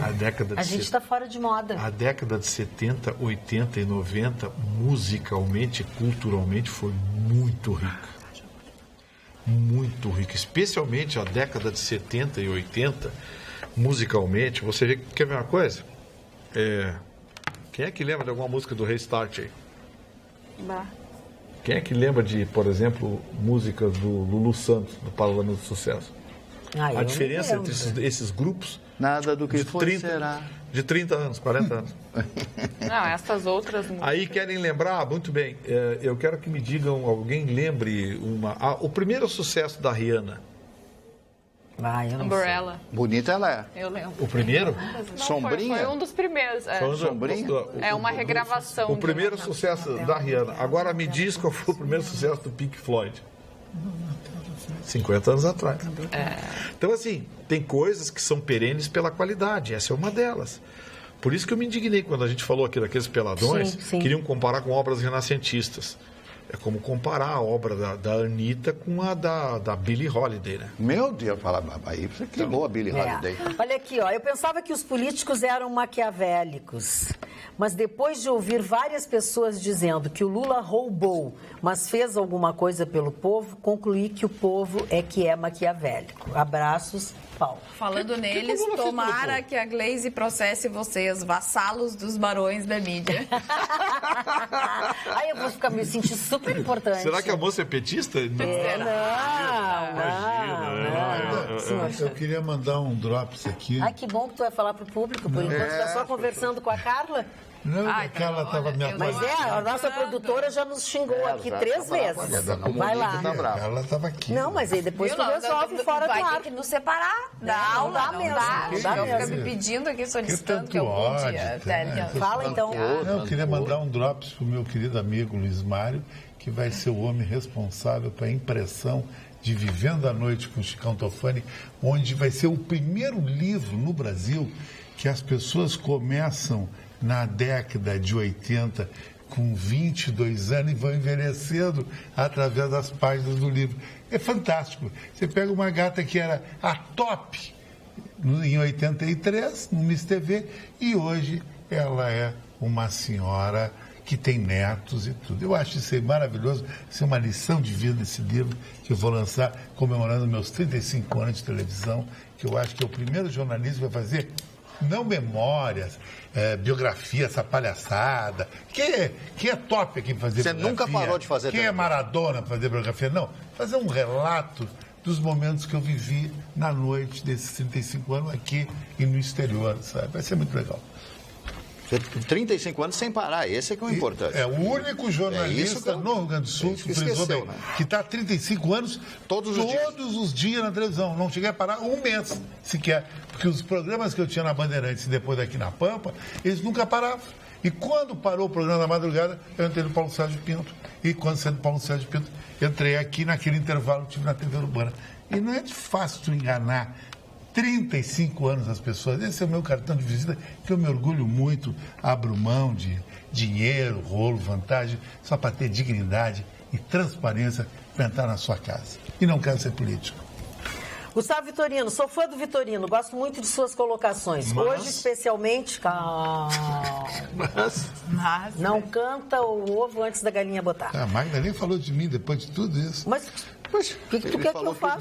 A década de A gente está fora de moda. A década de 70, 80 e 90, musicalmente e culturalmente, foi muito rica. Muito rica. Especialmente a década de 70 e 80, musicalmente. Você vê, quer ver uma coisa? Quem é que lembra de alguma música do Restart aí? Quem é que lembra de, por exemplo, músicas do Lulu Santos, do Paralama do Sucesso? A diferença entre esses grupos... Nada do que foi será. De 30 anos, 40 anos. Não, essas outras músicas. Aí querem lembrar? Muito bem. Eu quero que me digam, alguém lembre o primeiro sucesso da Rihanna. Eu não Umbrella. sei. Bonita ela é. Eu lembro. O primeiro? Não, Sombrinha? Foi um dos primeiros. Sombrinha? É uma regravação. O primeiro sucesso da Rihanna. Agora me diz qual foi o primeiro sucesso do Pink Floyd. 50 anos atrás. Então, assim, tem coisas que são perenes pela qualidade. Essa é uma delas. Por isso que eu me indignei quando a gente falou aqui daqueles peladões, sim. queriam comparar com obras renascentistas. É como comparar a obra da Anitta com a da Billie Holiday, né? Meu Deus, aí você queimou a Billie Holiday. Olha aqui, ó, eu pensava que os políticos eram maquiavélicos, mas depois de ouvir várias pessoas dizendo que o Lula roubou, mas fez alguma coisa pelo povo, concluí que o povo é que é maquiavélico. Abraços, Paulo. Falando neles, tomara que a Glaze processe vocês, vassalos dos barões da mídia. Aí eu vou ficar me sentindo super importante. Será que a moça é petista? Não. Eu queria mandar um drops aqui. Ai, que bom que tu vai falar pro público, por enquanto tá só conversando com a Carla. Não, a Carla estava me Mas a nossa produtora já nos xingou aqui 3 vezes. Vai lá. A Carla estava aqui. Não, mas aí depois tu resolve fora do ar. Vai ter que nos separar da aula. Dá mesmo. Eu ficar me pedindo aqui, solicitando que eu conte. Fala então. Eu queria mandar um drops pro meu querido amigo Luiz Mário, que vai ser o homem responsável para a impressão de Vivendo a Noite com Chicão Tofani, onde vai ser o primeiro livro no Brasil que as pessoas começam na década de 80 com 22 anos e vão envelhecendo através das páginas do livro. É fantástico. Você pega uma gata que era a top em 83, no Miss TV, e hoje ela é uma senhora que tem netos e tudo. Eu acho isso aí maravilhoso. Isso é uma lição de vida, esse livro que eu vou lançar comemorando meus 35 anos de televisão, que eu acho que é o primeiro jornalismo que vai fazer, não memórias, biografia, essa palhaçada. Quem é top aqui para fazer biografia? Você nunca parou de fazer Quem é Maradona para fazer biografia? Não. Fazer um relato dos momentos que eu vivi na noite desses 35 anos aqui e no exterior, sabe? Vai ser muito legal. 35 anos sem parar, esse é que é o importante. É o único jornalista no Rio Grande do Sul que está há 35 anos todos os dias na televisão. Não cheguei a parar um mês sequer. Porque os programas que eu tinha na Bandeirantes e depois aqui na Pampa, eles nunca paravam. E quando parou o programa da madrugada, eu entrei no Paulo Sérgio Pinto. E quando saí do Paulo Sérgio Pinto, entrei aqui naquele intervalo que tive na TV Urbana. E não é de fácil tu enganar 35 anos as pessoas. Esse é o meu cartão de visita, que eu me orgulho muito. Abro mão de dinheiro, rolo, vantagem, só para ter dignidade e transparência para entrar na sua casa. E não quero ser político. Gustavo Vitorino, sou fã do Vitorino, gosto muito de suas colocações. Hoje, especialmente, não canta o ovo antes da galinha botar. A Magda nem falou de mim depois de tudo isso. Mas o que tu quer que eu faça?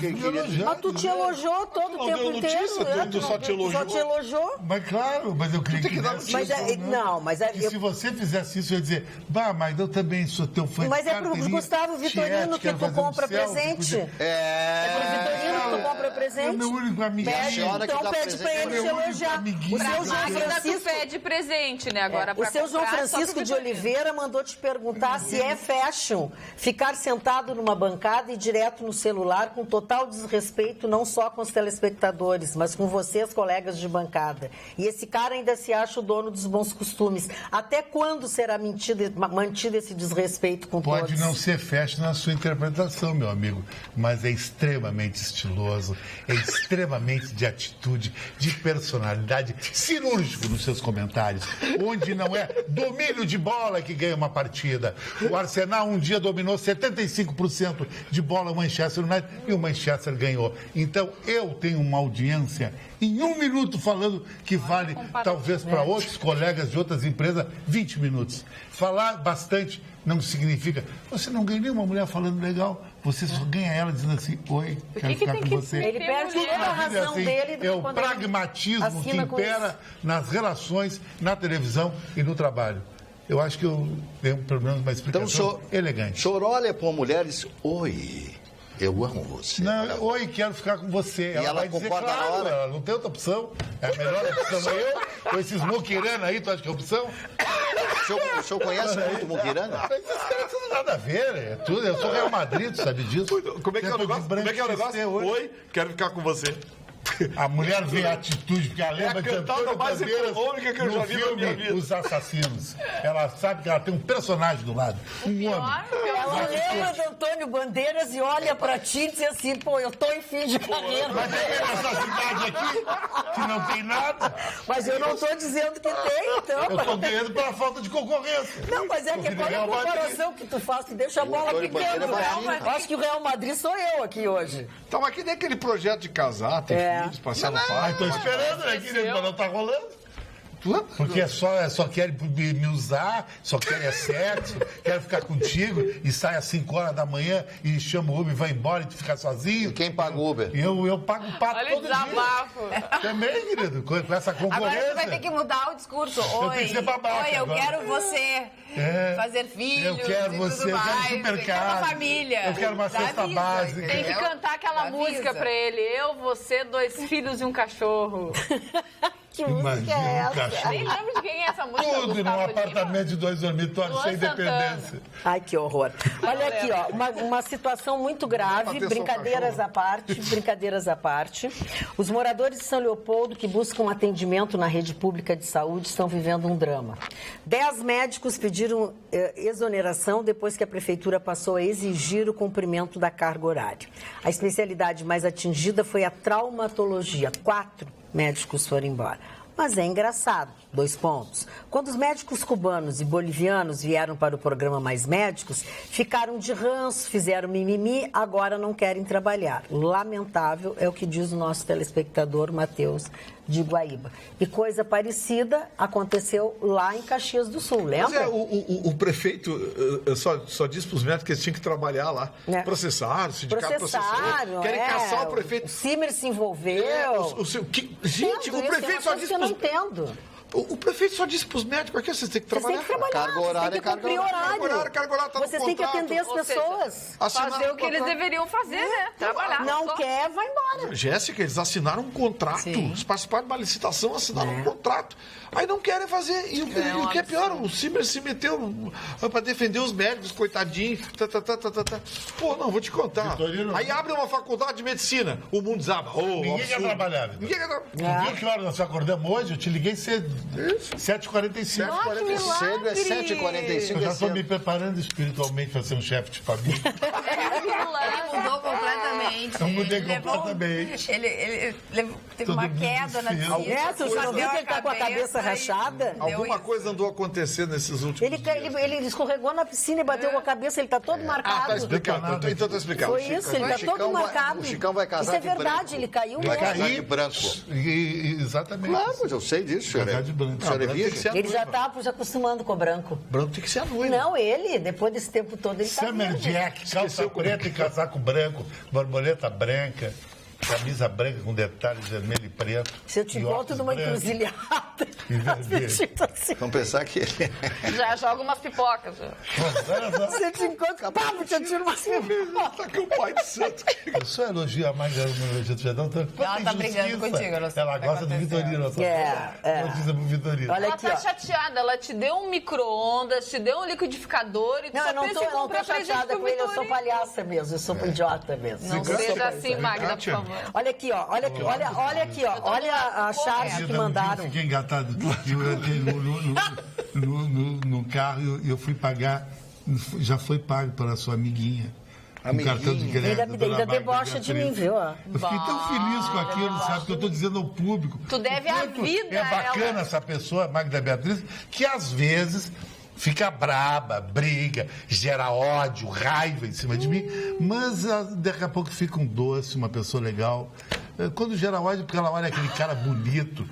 Mas tu te elogiou todo o tempo inteiro. Tu só te elogiou. Só te elogiou. Mas claro, mas eu queria que desse mas se você fizesse isso, eu ia dizer, Magda, eu também sou teu fã. Mas é pro Gustavo Vitorino que tu compra presente. É pro Vitorino que tu compra presente. É o meu único amigo. Então pede pra ele te elogiar. O seu João Francisco pede presente, né? Agora o seu João Francisco de Oliveira mandou te perguntar se é fashion ficar sentado numa bancada e direto no celular com total desrespeito não só com os telespectadores, mas com vocês, colegas de bancada. E esse cara ainda se acha o dono dos bons costumes. Até quando será mantido esse desrespeito com todos? Pode não ser fashion na sua interpretação, meu amigo, mas é extremamente estiloso, é extremamente de atitude, de personalidade, cirúrgico nos seus comentários, onde não é domínio de bola que ganha uma partida. O Arsenal um dia dominou 75% de bola o Manchester United e o Manchester ganhou. Então, eu tenho uma audiência em 1 minuto falando que vale, talvez, para outros colegas de outras empresas, 20 minutos. Falar bastante não significa... Você não ganha nenhuma mulher falando legal, você só ganha ela dizendo assim, oi, quero ficar com você. Ele perde toda a razão dele. É o pragmatismo que impera nas relações, na televisão e no trabalho. Eu acho que eu tenho pelo menos uma explicação elegante. O senhor olha para uma mulher e diz, oi, eu amo você. Não, oi, quero ficar com você. E ela vai dizer, concorda claro, na hora. Ela não tem outra opção. É a melhor opção é eu. Com esses muquirana aí, tu acha que é opção? O senhor conhece muito muquirana? Mas isso não tem nada a ver, é tudo. Eu sou Real Madrid, tu sabe disso? Como é que é o negócio? Como é que é o negócio? Oi, quero ficar com você. A mulher vê a atitude, porque ela lembra de Antônio Bandeiras que eu já vi na minha vida. Os Assassinos. Ela sabe que ela tem um personagem do lado. Um homem. Ela lembra de Antônio Bandeiras e olha pra ti e diz assim, pô, eu tô em fim de carreira. Mas é essa cidade aqui que não tem nada. Mas eu não tô dizendo que tem, então. Eu tô ganhando pela falta de concorrência. Não, mas é que qual é a comparação que tu faz? Tu deixa a bola pequena. Acho que o Real Madrid sou eu aqui hoje. Então, mas que nem aquele projeto de casar, ter filhos, passear no parque. Tô esperando, né, querido, mas não tá rolando. Porque só querem me usar, só querem sexo, querem ficar contigo e sai às 5 horas da manhã e chama o Uber e vai embora e tu fica sozinho. E quem paga o Uber? Eu pago o pato todo dia. Também, querido, com essa concorrência. Agora você vai ter que mudar o discurso. Oi, eu quero você fazer filhos. Eu quero você, eu quero supercarro. Uma família. Eu quero uma cesta básica. Tem que cantar aquela música pra ele. Eu, você, 2 filhos e um cachorro. Que música é essa? Nem lembro de quem é essa música. Tudo num apartamento de 2 dormitórios sem independência. Ai, que horror. Olha aqui, ó, uma situação muito grave, brincadeiras à parte. Os moradores de São Leopoldo que buscam atendimento na rede pública de saúde estão vivendo um drama. 10 médicos pediram exoneração depois que a prefeitura passou a exigir o cumprimento da carga horária. A especialidade mais atingida foi a traumatologia. 4 médicos foram embora. Mas é engraçado, 2 pontos. Quando os médicos cubanos e bolivianos vieram para o programa Mais Médicos, ficaram de ranço, fizeram mimimi, agora não querem trabalhar. Lamentável é o que diz o nosso telespectador Matheus de Guaíba. E coisa parecida aconteceu lá em Caxias do Sul, lembra? Mas o prefeito só disse para os médicos que eles tinham que trabalhar lá. Processaram, o sindicato processou. Querem caçar o prefeito. O Cimer se envolveu. Gente, o prefeito só disse... Eu não entendo. O prefeito só disse para os médicos que vocês têm que trabalhar. Vocês têm que trabalhar, carga horária, vocês têm que cumprir horário. Carga horária, tá no vocês têm que atender as pessoas. Fazer o que eles deveriam fazer, né? Trabalhar. Não quer, vai embora. Jéssica, eles assinaram um contrato. Eles participaram de uma licitação, assinaram um contrato. Aí não querem fazer. E o que é pior, o Cimer se meteu para defender os médicos, coitadinho. Pô, não, vou te contar. Vitorino, aí abre uma faculdade de medicina, o mundo desaba. Ninguém quer trabalhar. Ninguém quer trabalhar. Viu que hora nós acordamos hoje? Eu te liguei cedo. 7h45. Cedo é 7h45. Eu já estou me preparando espiritualmente para ser um chefe de família. Ele mudou completamente. Exatamente. A mulher Ele completamente. ele teve Todo uma mundo queda na desfia. piscina. Você não viu que ele tá com a cabeça rachada? Alguma coisa andou acontecendo nesses últimos dias. Ele escorregou na piscina e bateu com a cabeça, ele tá todo Ah, tá marcado. explicado. Então tá explicado. Foi isso, ele tá todo marcado. O Chicão vai casar Isso é de verdade, branco. ele caiu Vai mesmo. casar de branco. Exatamente. Claro, mas eu sei disso, senhor. Casar de branco. O senhor é Branco tem que virgem? ser a Ele já noiva. tá se acostumando com o branco. Branco tem que ser a noiva. Não, ele, depois desse tempo todo, ele tá Summer verde. Jack, calça preta e casaco branco, borboleta branca, camisa branca com detalhes vermelho e preto. Se eu te e boto óculos numa brancos. encruzilhada, E vermelho. vestido assim. Vamos pensar que ele... Já joga umas pipocas. Já. Olha só, Você te encontra, pá, te tira uma Tá com o pai de santo. eu só elogio a Magda no elogio do Fedão. Ela tá brigando contigo, eu não sei Ela o que tá gosta do acontecendo. Vitorino. Só É. notícia pro Vitorino. Olha Ela aqui, tá ó. chateada, ela te deu um micro-ondas, te deu um liquidificador e tu Não, só eu não pensa tô, em eu não tô comprar presente chateada pro com ele, eu sou Vitorino. palhaça mesmo, eu sou idiota mesmo. Não Eu sou seja palhaça. assim, Magda, por Kátia. favor. Olha aqui, ó, olha aqui, ó, olha a charge que mandaram. Eu fiquei engatado. Eu entrei no carro e eu fui pagar. Já foi pago pela sua amiguinha. Um cartão de crédito. Ainda dona Magda debocha de Beatriz. mim, viu? ó. Eu fiquei tão feliz com aquilo, sabe? Que eu estou dizendo ao público. Tu deve a Quanto vida É a bacana ela. essa pessoa, Magda Beatriz, que às vezes fica braba, briga, gera ódio, raiva em cima de mim, mas daqui a pouco fica um doce, uma pessoa legal. Quando gera ódio, porque ela olha aquele cara bonito,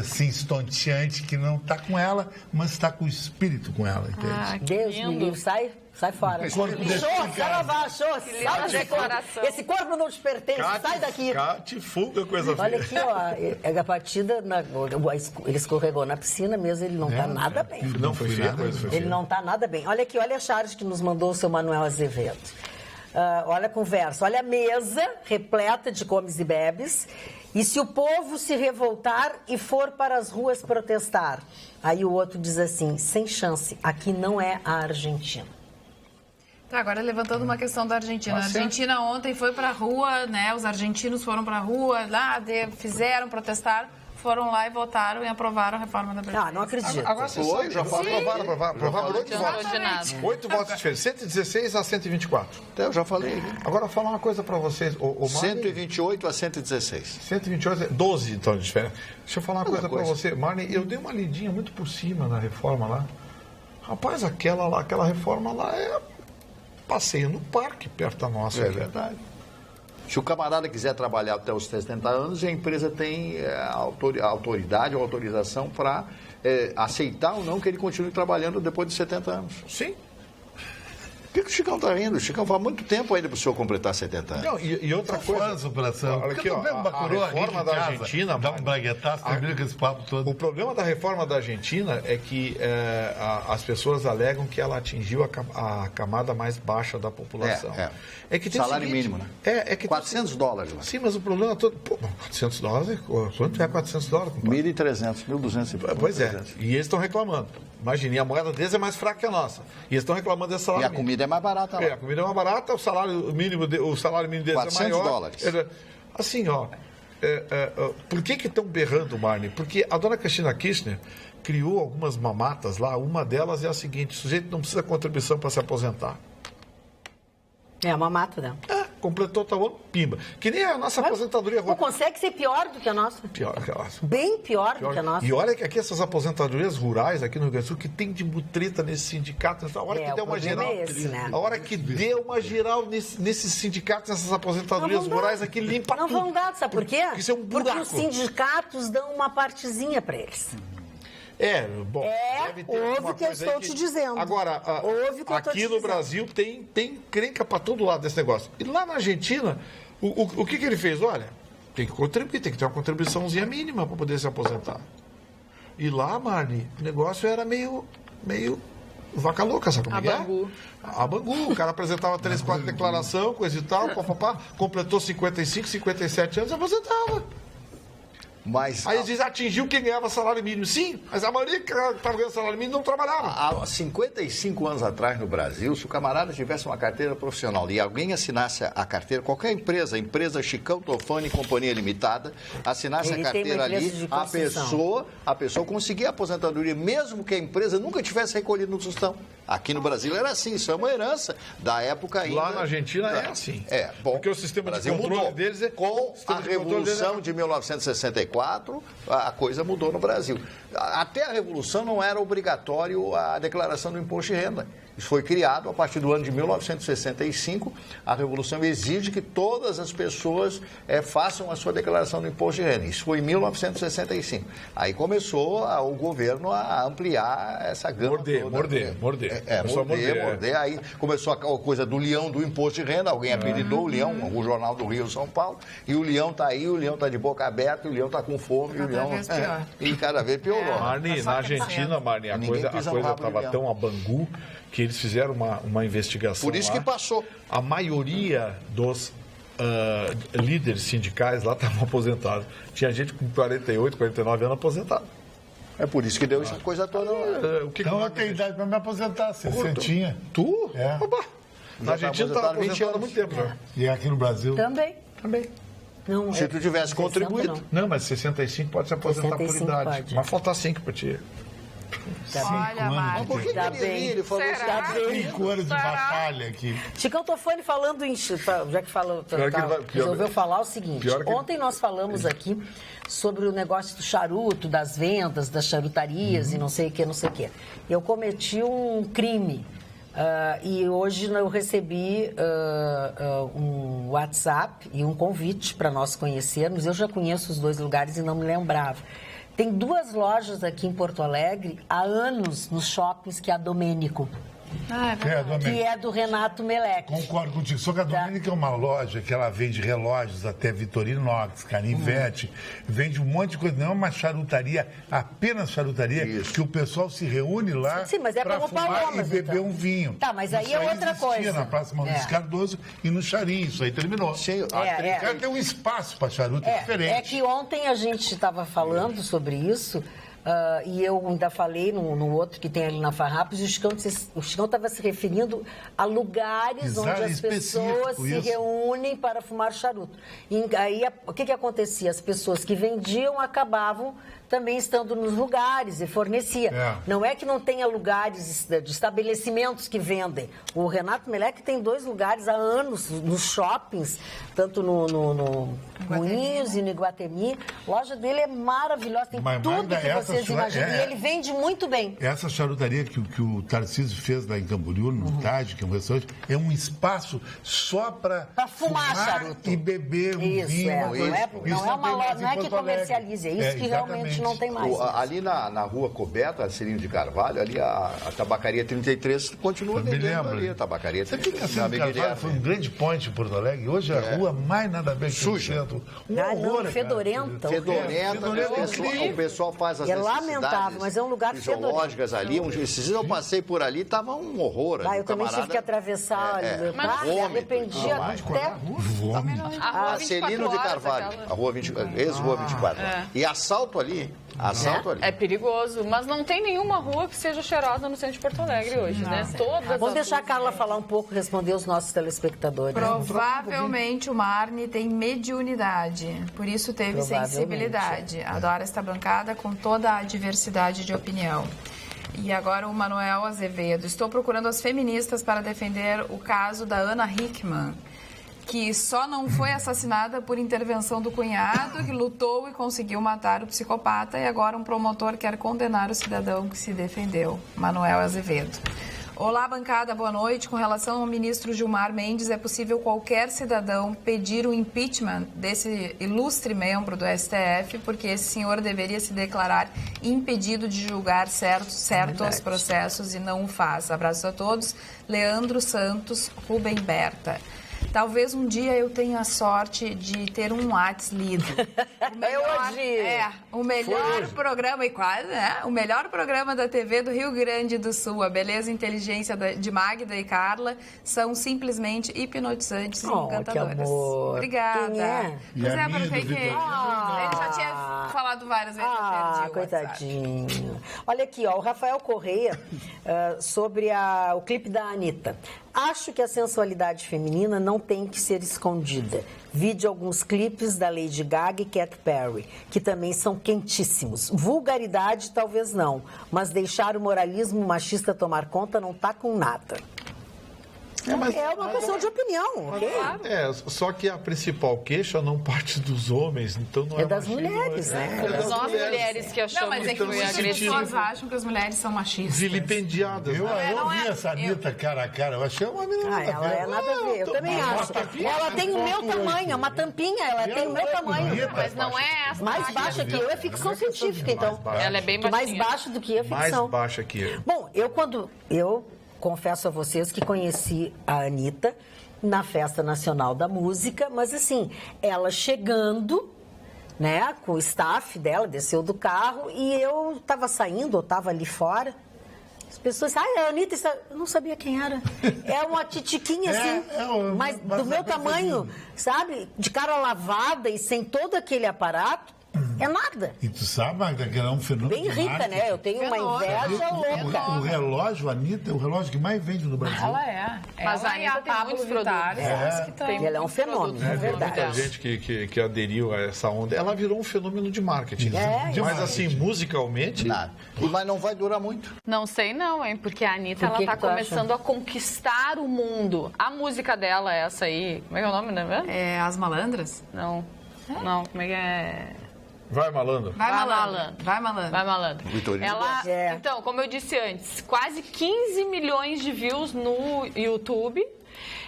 assim, estonteante, que não está com ela, mas está com o espírito com ela, entende? Ah, que Deus me lindo. livre, sai fora. Corpo Show, desficado. sai desse corpo. declaração. Esse corpo não te pertence, sai daqui. Cate, fuga, coisa Olha feia. aqui, ó, a partida, ele escorregou na piscina mesmo, ele não tá nada bem. Não foi feia, nada. coisa foi Ele feia. não tá nada bem. Olha aqui, olha a charge que nos mandou o seu Manuel Azevedo. Olha a conversa, olha a mesa repleta de comes e bebes. E se o povo se revoltar e for para as ruas protestar? Aí o outro diz assim, sem chance, aqui não é a Argentina. Tá, agora levantando uma questão da Argentina. A Argentina ontem foi pra rua, né? Os argentinos foram pra rua, lá, fizeram, protestaram, foram lá e votaram e aprovaram a reforma da Previdência. Ah, não acredito. Agora você Foi, sabe, já falei. aprovaram por 8 adiantou votos. de nada. 8 votos diferentes, 116 a 124. Eu já falei. Agora, eu vou falar uma coisa pra vocês. O Mari, 128 a 116. 128, 12 então de diferença. Deixa eu falar uma coisa pra coisa. você. Marne, eu dei uma lidinha muito por cima na reforma lá. Rapaz, aquela reforma lá é passeio no parque perto da nossa. É aqui. verdade. Se o camarada quiser trabalhar até os 70 anos, a empresa tem autoridade ou autorização para aceitar ou não que ele continue trabalhando depois de 70 anos. Sim. Por que o Chicão está rindo? O Chicão faz muito tempo ainda para o senhor completar 70 anos. Não, e outra Fora coisa. essa operação. Olha aqui, ó, a reforma da Argentina, dá um braguetaço, termina com esse papo todo. O problema da reforma da Argentina é que as pessoas alegam que ela atingiu a camada mais baixa da população. É que tem Salário o seguinte, mínimo, né? É que $400 lá. Sim, mas o problema todo. Pô, $400? Quanto é $400? compadre? 1.300, 1.200. Pois é, e eles estão reclamando. Imagine, a moeda deles é mais fraca que a nossa. E eles estão reclamando desse E salário a comida é mais barata mínimo. lá. A comida é mais barata, o salário mínimo deles é maior. $400. Assim, ó, por que estão berrando, Marne? Porque a dona Cristina Kirchner criou algumas mamatas lá, uma delas é a seguinte, o sujeito não precisa de contribuição para se aposentar. É uma mata, né? Completou o ano, pimba. Que nem a nossa aposentadoria Não consegue ser pior do que a nossa. pior que a nossa. Bem pior do que a nossa. E olha que aqui essas aposentadorias rurais aqui no Rio Grande do Sul, que tem de mutreta nesse sindicato, a hora que der o uma problema geral, é esse, né? a hora que deu uma geral nesses sindicatos, nessas aposentadorias Não vão rurais dar. aqui, limpa Não tudo. vão dar, sabe por quê? Porque isso é um Porque buraco. os sindicatos dão uma partezinha para eles. Bom, deve ter ouve alguma o que eu coisa aí estou te dizendo. Agora, Ouve o que eu estou aqui te no dizendo. Brasil tem crenca para todo lado desse negócio. E lá na Argentina, o que ele fez? Olha, tem que contribuir, tem que ter uma contribuiçãozinha mínima para poder se aposentar. E lá, Marne, o negócio era meio vaca louca, sabe como é que Bangu. A Bangu. O cara apresentava 3, 4 declarações, coisa e tal, papapá, completou 55, 57 anos e aposentava. Mas Aí eles dizem, atingiu quem ganhava salário mínimo. Sim, mas a maioria que estava ganhando salário mínimo não trabalhava. há 55 anos atrás no Brasil, se o camarada tivesse uma carteira profissional e alguém assinasse a carteira, qualquer empresa, Chicão Tofani e Companhia Limitada, assinasse a carteira ali, a pessoa conseguia a aposentadoria, mesmo que a empresa nunca tivesse recolhido no tostão. Aqui no Brasil era assim, isso é uma herança da época ainda. Lá na Argentina é assim. Bom, porque o sistema Brasil de controle mudou. deles é... Com a Revolução de 1964, a coisa mudou no Brasil. Até a Revolução não era obrigatório a declaração do imposto de renda. Isso foi criado a partir do ano de 1965. A Revolução exige que todas as pessoas façam a sua declaração do imposto de renda. Isso foi em 1965. Aí começou o governo a ampliar essa gama Morder. Morder. Aí começou a coisa do leão do imposto de renda. Alguém apelidou o leão, o Jornal do Rio, São Paulo. E o leão está aí, o leão está de boca aberta, o leão está com fome. E cada vez piorou. Marni, na Argentina, Marni, a coisa estava tão a bangu que eles fizeram uma investigação. Por isso que passou. A maioria dos líderes sindicais lá estavam aposentados. Tinha gente com 48, 49 anos aposentado. É por isso que deu essa coisa toda. Então eu tenho idade para me aposentar, 60. Tu? É. Na Argentina estava aposentado há muito tempo já. E aqui no Brasil? Também. Não, se tu tivesse contribuído. Não, mas 65 pode se aposentar por idade. Pode. Mas falta 5 para ti. Olha, Mário. Por que ele falou Será? 5 anos de batalha aqui. Chicão Tofani falando em... Já que falou, resolveu falar o seguinte. Ontem nós falamos aqui sobre o negócio do charuto, das vendas, das charutarias e não sei o que. Eu cometi um crime. E hoje eu recebi um WhatsApp e um convite para nós conhecermos. Eu já conheço os dois lugares e não me lembrava. Tem 2 lojas aqui em Porto Alegre há anos nos shoppings, que é a Domênico. Que é do Renato Meleque. Concordo contigo. Só que a Domênica é uma loja que ela vende relógios até Vitorinox, Canivete, vende um monte de coisa. Não é uma charutaria, apenas charutaria, que o pessoal se reúne lá para fumar e beber um vinho. Tá, mas aí é outra coisa. Na Praça Maurício Cardoso e no Charim. Isso aí terminou. Tem um espaço para charuto diferente. É que ontem a gente estava falando sobre isso. E eu ainda falei no outro que tem ali na Farrapos, e o Chicão estava se referindo a lugares onde as pessoas se reúnem para fumar charuto. E aí, o que acontecia? As pessoas que vendiam acabavam também estando nos lugares e fornecia. Não é que não tenha lugares de estabelecimentos que vendem. O Renato Meleque tem 2 lugares há anos nos shoppings, tanto no Moinhos e no Iguatemi. A loja dele é maravilhosa, tem tudo que vocês imaginam. E ele vende muito bem. Essa charutaria que o Tarcísio fez lá em Camboriú, no Taj, que é um restaurante, é um espaço só para fumar charuto e beber um vinho. Não é que comercialize, é isso que realmente não tem mais. Ali na rua coberta, a Celino de Carvalho, ali a tabacaria 33 continua vendendo ali, a tabacaria 33. Você que Carvalho foi um grande ponte em Porto Alegre, hoje a rua mais nada a ver que o centro. Fedorenta. O pessoal faz as lamentável, mas é um lugar fisiológicas ali. Esses dias eu passei por ali, estava um horror. Eu também tive que atravessar me arrependi até... A Celino de Carvalho, ex-rua 24. E assalto ali. É perigoso, mas não tem nenhuma rua que seja cheirosa no centro de Porto Alegre hoje, né? Vamos deixar a Carla falar um pouco, responder os nossos telespectadores. Provavelmente o Marni tem mediunidade, por isso teve sensibilidade. Adora esta bancada com toda a diversidade de opinião. E agora o Manuel Azevedo. Estou procurando as feministas para defender o caso da Ana Hickman, que só não foi assassinada por intervenção do cunhado, que lutou e conseguiu matar o psicopata, e agora um promotor quer condenar o cidadão que se defendeu. Manuel Azevedo. Olá, bancada, boa noite. Com relação ao ministro Gilmar Mendes, é possível qualquer cidadão pedir o impeachment desse ilustre membro do STF, porque esse senhor deveria se declarar impedido de julgar certos processos e não o faz. Abraços a todos. Leandro Santos, Rubem Berta. Talvez um dia eu tenha a sorte de ter um Whats lido. O melhor programa, e quase, né? O melhor programa da TV do Rio Grande do Sul. A beleza e inteligência de Magda e Carla são simplesmente hipnotizantes e encantadoras. Que amor. Obrigada. Quem é? Ele já tinha falado várias vezes. Coitadinho. Olha aqui, ó, o Rafael Correia, sobre o clipe da Anitta. Acho que a sensualidade feminina não tem que ser escondida. Vi de alguns clipes da Lady Gaga e Katy Perry, que também são quentíssimos. Vulgaridade, talvez não, mas deixar o moralismo machista tomar conta não tá com nada. É uma questão de opinião, ok? Só que a principal queixa não parte dos homens, então não é das mulheres, né? É das mulheres que achamos que foi agressivo. As pessoas acham que as mulheres são machistas. Vilipendiadas. Eu vi essa Anitta cara a cara, eu achei uma menina ela é nada a ver, eu também acho. Ela tem o meu tamanho, é uma tampinha, ela tem o meu tamanho. Mas não é essa. Mais baixa que eu é ficção científica, então. Ela é bem baixinha. Mais baixo do que eu é ficção. Mais baixa que eu. Bom, eu confesso a vocês que conheci a Anitta na Festa Nacional da Música, mas assim, ela chegando, né, com o staff dela, desceu do carro e eu estava saindo, eu estava ali fora. As pessoas, a Anitta, eu não sabia quem era. É uma titiquinha assim, mas do meu tamanho, sabe? De cara lavada e sem todo aquele aparato. É nada. E tu sabe, Magda, que ela é um fenômeno bem rica, marketing. né? Eu tenho uma inveja louca. O relógio, a Anitta, é o relógio que mais vende no Brasil. Ela é. Mas a Anitta tem muitos produtos. Ela é um fenômeno, é verdade. Muita gente que aderiu a essa onda. Ela virou um fenômeno de marketing. Mas assim, musicalmente... Nada. Mas não vai durar muito. Não sei não, hein? Porque a Anitta, ela tá começando a conquistar o mundo. A música dela é essa aí. Como é que é o nome, né? É As Malandras? Não. Não, como é que é... Vai, malandro. Vai, malandro. Vai, malandro. Vai, malandro. Ela, então, como eu disse antes, quase 15 milhões de views no YouTube.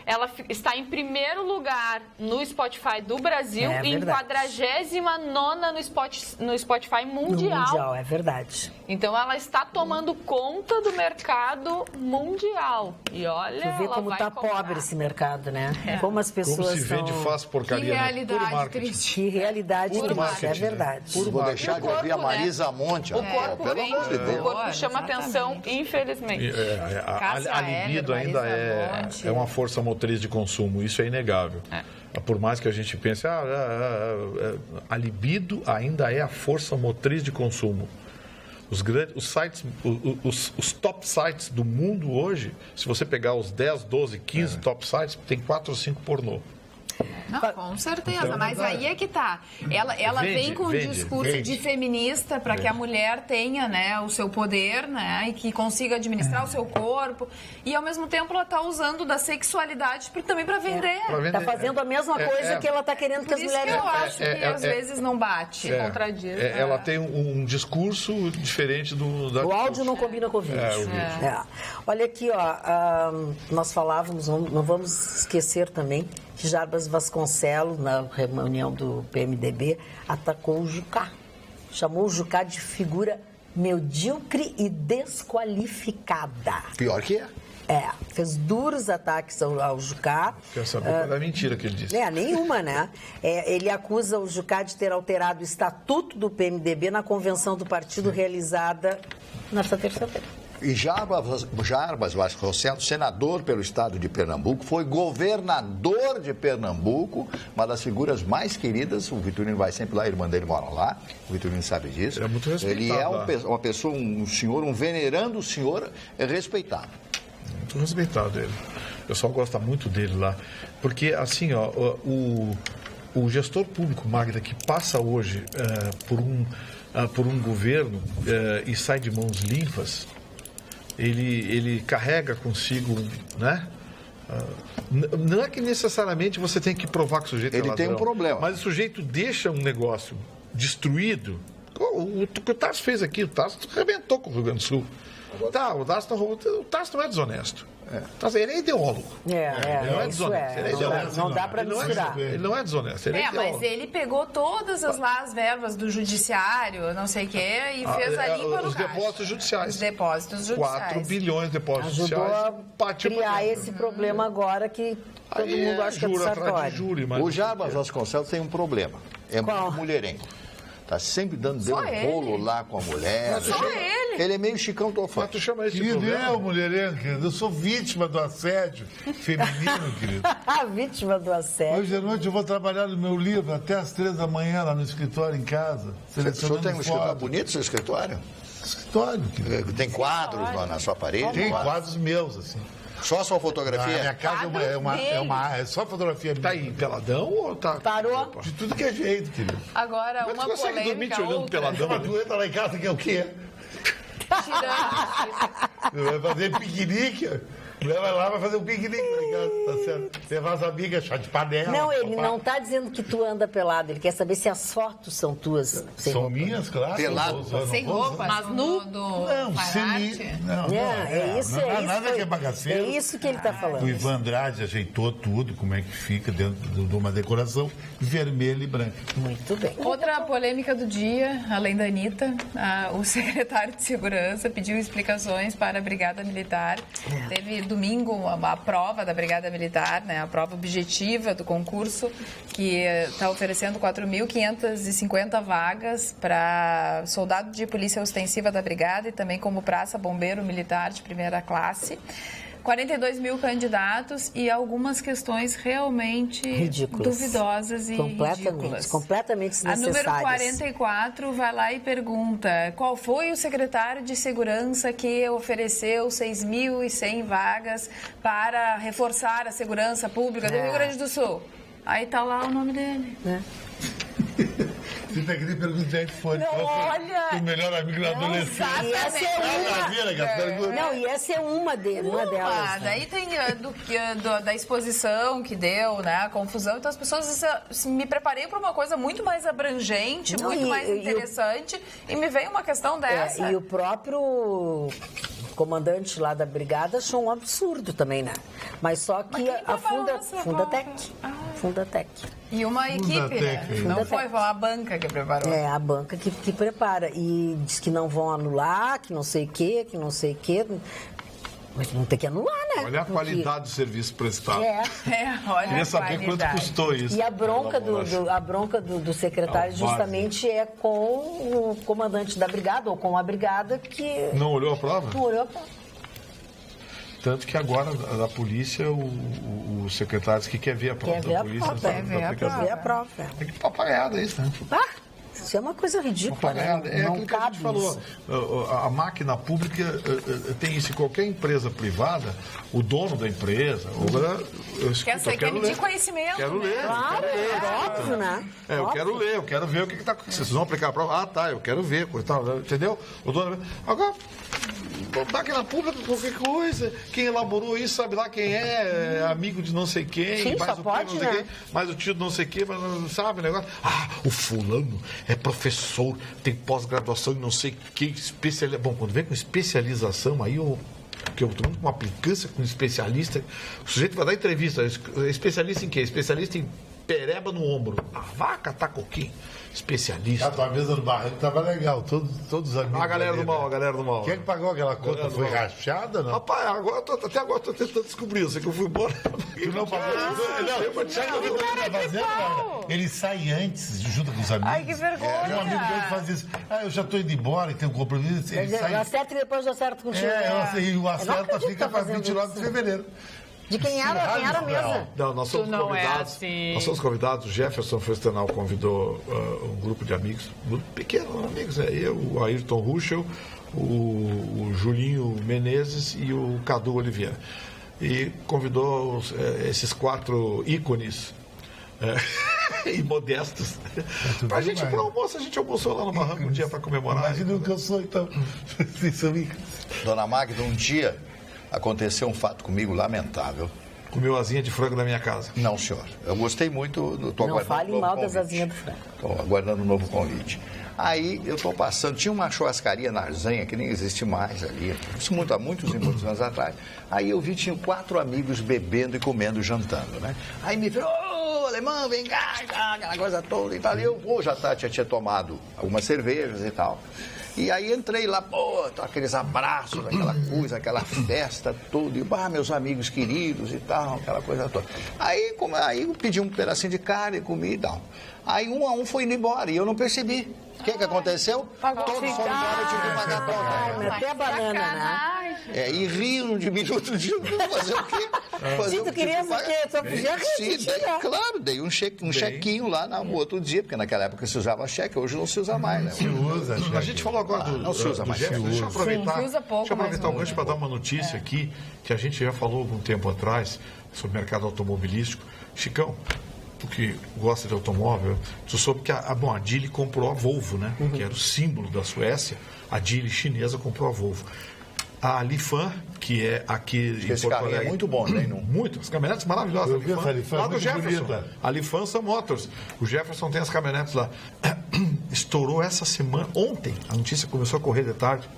Ela está em primeiro lugar no Spotify do Brasil e em 49ª no Spotify mundial. No mundial, é verdade. Então, ela está tomando conta do mercado mundial. E olha, tu vê como está pobre esse mercado, né? Como as pessoas como se vende fácil porcaria. Que realidade triste. Que realidade triste, é verdade. Vou deixar de ouvir a Marisa Monte. O corpo o corpo chama atenção, infelizmente. A libido ainda é uma força motriz de consumo, isso é inegável. Por mais que a gente pense, a libido ainda é a força motriz de consumo. Os sites, os top sites do mundo hoje, se você pegar os 10, 12, 15 top sites, tem 4 ou 5 pornô. Não, com certeza, então, mas aí é que tá. Ela vem com um discurso de feminista para que a mulher tenha, né, o seu poder, né, e que consiga administrar o seu corpo. E ao mesmo tempo ela tá usando da sexualidade também para vender. Tá fazendo a mesma coisa que ela tá querendo que as mulheres façam. Eu acho que às vezes não bate, contradiz. Ela tem um discurso diferente o áudio não combina com o vídeo. Olha aqui, ó, nós falávamos, não vamos esquecer também que Jarbas Vasconcelos, na reunião do PMDB, atacou o Jucá. Chamou o Jucá de figura medíocre e desqualificada. Pior que fez duros ataques ao Jucá. Quer saber qual é a mentira que ele disse? Nenhuma, né? Ele acusa o Jucá de ter alterado o estatuto do PMDB na convenção do partido realizada nesta terça-feira. E Jarbas Vasconcelos, senador pelo estado de Pernambuco, foi governador de Pernambuco, uma das figuras mais queridas. O Vitorino vai sempre lá, a irmã dele mora lá, o Vitorino sabe disso. Ele é muito respeitado. Ele é uma pessoa, um senhor, um venerando senhor respeitado. Muito respeitado ele. O pessoal gosta muito dele lá. Porque, assim, ó, o gestor público, Magda, que passa hoje por um governo e sai de mãos limpas, ele carrega consigo, né? Não é que necessariamente você tem que provar que o sujeito é ladrão, tem um problema. Mas o sujeito deixa um negócio destruído. O que o Tarso fez aqui, o Tarso arrebentou com o Rio Grande do Sul. O Tarso não é desonesto. Ele é ideólogo. Ele não é desonesto. Ele é ideólogo. Não dá para misturar. Ele não é desonesto. Ele é mas ele pegou todas as verbas do judiciário, não sei o quê, e fez a limpa no os depósitos judiciais. Os depósitos judiciais. 4 bilhões de depósitos judiciais. Ajudou a criar esse problema agora que todo mundo acha que é do Sartori. O Jarbas Vasconcelos tem um problema. É muito mulherengo. Tá sempre dando rolo lá com a mulher. Só ele. Ele é meio Chicão Tofã. Tu chama esse Querido, problema? mulherengo, querido. Eu sou vítima do assédio feminino, querido. A vítima do assédio. Hoje à noite eu vou trabalhar no meu livro até às 3 da manhã lá no escritório em casa. O senhor tem um escritório bonito, seu escritório? Escritório, querido. Tem quadros na sua parede? Tem quadros meus, assim. Só a sua fotografia? A minha casa é só fotografia minha. Tá aí, peladão ou tá... Parou? De tudo que é jeito, querido. Agora, Mas tu uma consegue dormir te polêmica, olhando outra. peladão? Mas tu entra lá em casa que é o quê? Vai fazer piquenique. Leva lá, vai fazer um piquenique lá em casa, tá certo? Levar as amigas, chá de panela. Não, ele papá. não tá dizendo que tu anda pelado. Ele quer saber se as fotos são tuas. Sem São roupa. minhas, claro. Pelado. Sem roupa, mas nu do Não, Fararte. É isso, não, é isso. nada que é bagaceiro. É isso que ele tá falando. O Ivan Andrade ajeitou tudo, como é que fica dentro de uma decoração vermelha e branca. Muito bem. Outra polêmica do dia, além da Anitta, o secretário de Segurança pediu explicações para a Brigada Militar. Teve domingo a prova da Brigada Militar, né, a prova objetiva do concurso, que está oferecendo 4.550 vagas para soldado de polícia ostensiva da Brigada e também como praça bombeiro militar de primeira classe. 42 mil candidatos e algumas questões realmente Ridículas. Duvidosas e ridículas. Completamente A desnecessárias. número 44 vai lá e pergunta: qual foi o secretário de Segurança que ofereceu 6.100 vagas para reforçar a segurança pública do Rio Grande do Sul? Aí tá lá o nome dele. Você tá querendo perguntar de iPhone. Olha! O melhor amigo na adolescência. E essa é uma. Não, e essa é uma delas. Daí tem da exposição que deu, né, a confusão. Então as pessoas me preparei para uma coisa muito mais abrangente, Não, muito mais interessante, e me veio uma questão dessa. E o próprio comandante lá da brigada achou um absurdo também, né? Mas só que a Fundatec. E uma equipe, né? Não foi a banca que preparou. É, a banca que prepara. E diz que não vão anular, que não sei o quê, que não sei o quê. Mas não tem que anular, né? Olha a qualidade do serviço prestado. Olha. Queria saber quanto custou isso. E a bronca do secretário justamente é com o comandante da brigada, ou com a brigada que... Não olhou a prova? Não olhou a prova. Tanto que agora, da polícia, o secretário disse que quer ver a prova da polícia. Quer ver a prova. Tem que papagaiada isso, né? Isso é uma coisa ridícula, né? É Não aquilo que a gente falou. A máquina pública tem isso. Em qualquer empresa privada, o dono da empresa... Quer medir conhecimento. Quero ler. Claro, óbvio, né? Eu quero ler, eu quero ver o que está acontecendo. Vocês vão aplicar a prova? Ah, tá, eu quero ver. Entendeu? O dono... Agora, máquina pública, qualquer coisa. Quem elaborou isso, sabe lá quem é, amigo de não sei quem, Sim, mais só o pode, não sei né? quem, mais o tio de não sei quem, mas não sabe o negócio. Ah, o fulano é professor, tem pós-graduação em não sei que, especialização. Bom, quando vem com especialização, aí porque eu estou com uma implicância com um especialista, o sujeito vai dar entrevista, especialista em quê? Especialista em pereba no ombro. A vaca tá coquinho. Especialista. A tua mesa no barranco estava legal, todos os amigos. A galera do mal, Quem é que pagou aquela conta? Foi rachada, não? Rapaz, até agora estou tentando descobrir. Eu sei que eu fui embora. Tu não pagou? Ele sai antes, junto com os amigos. Ai, que vergonha. Um amigo meu que faz isso. Eu já estou indo embora, tem um compromisso. Ele sai... Eu acerto e depois eu acerto contigo. E o acerto fica para 29 de fevereiro. De quem era a mesa? Não, nós somos convidados. Assim. Nós somos convidados. O Jefferson Festenal convidou um grupo de amigos, um grupo pequeno, amigos, eu, o Ayrton Ruschel, o Julinho Menezes e o Cadu Oliveira. E convidou esses 4 ícones e modestos. Pra gente ir pro almoço, a gente almoçou lá no barranco um dia para comemorar. Imagina o que eu sou, então. Vocês são ícones. Dona Magda, um dia aconteceu um fato comigo lamentável. Comeu asinha de frango na minha casa. Não, senhor. Eu gostei muito. Não fale mal das asinhas do frango. Estou aguardando um novo convite. Aí eu estou passando, tinha uma churrascaria na Arzenha, que nem existe mais ali. Isso há muitos e muitos anos atrás. Aí eu vi, tinha 4 amigos bebendo e comendo, jantando, né? Aí me viram, alemão, vem cá, aquela coisa toda e tal. E eu já tinha tomado algumas cervejas e tal. E aí entrei lá, aqueles abraços, aquela coisa, aquela festa toda, e meus amigos queridos e tal, aquela coisa toda. Aí eu pedi um pedacinho de carne, comi e tal. Aí um a um foi indo embora e eu não percebi. O que aconteceu? Todos foram embora, eu tive que pagar toda. Até a banana, né? E riram de mim outro dia, fazer o quê? Sim, tu querias o quê? Só podia claro, dei um chequinho lá no outro dia, porque naquela época se usava cheque, hoje não se usa mais, né? Se usa, cheque. A gente falou agora não se usa mais. Deixa eu aproveitar, usa pouco, deixa eu aproveitar o gancho para dar uma notícia aqui, que a gente já falou algum tempo atrás, sobre o mercado automobilístico. Chicão, tu que gosta de automóvel, tu soube que a Geely comprou a Volvo, né? Que era o símbolo da Suécia. A Geely chinesa comprou a Volvo. A Lifan, que é aqui em Porto Alegre. É muito bom, né? Muito, as caminhonetes maravilhosas. A Lifan lá do muito Jefferson. bonita. A Lifan Sun Motors. O Jefferson tem as caminhonetes lá. Estourou essa semana, ontem, a notícia começou a correr de tarde.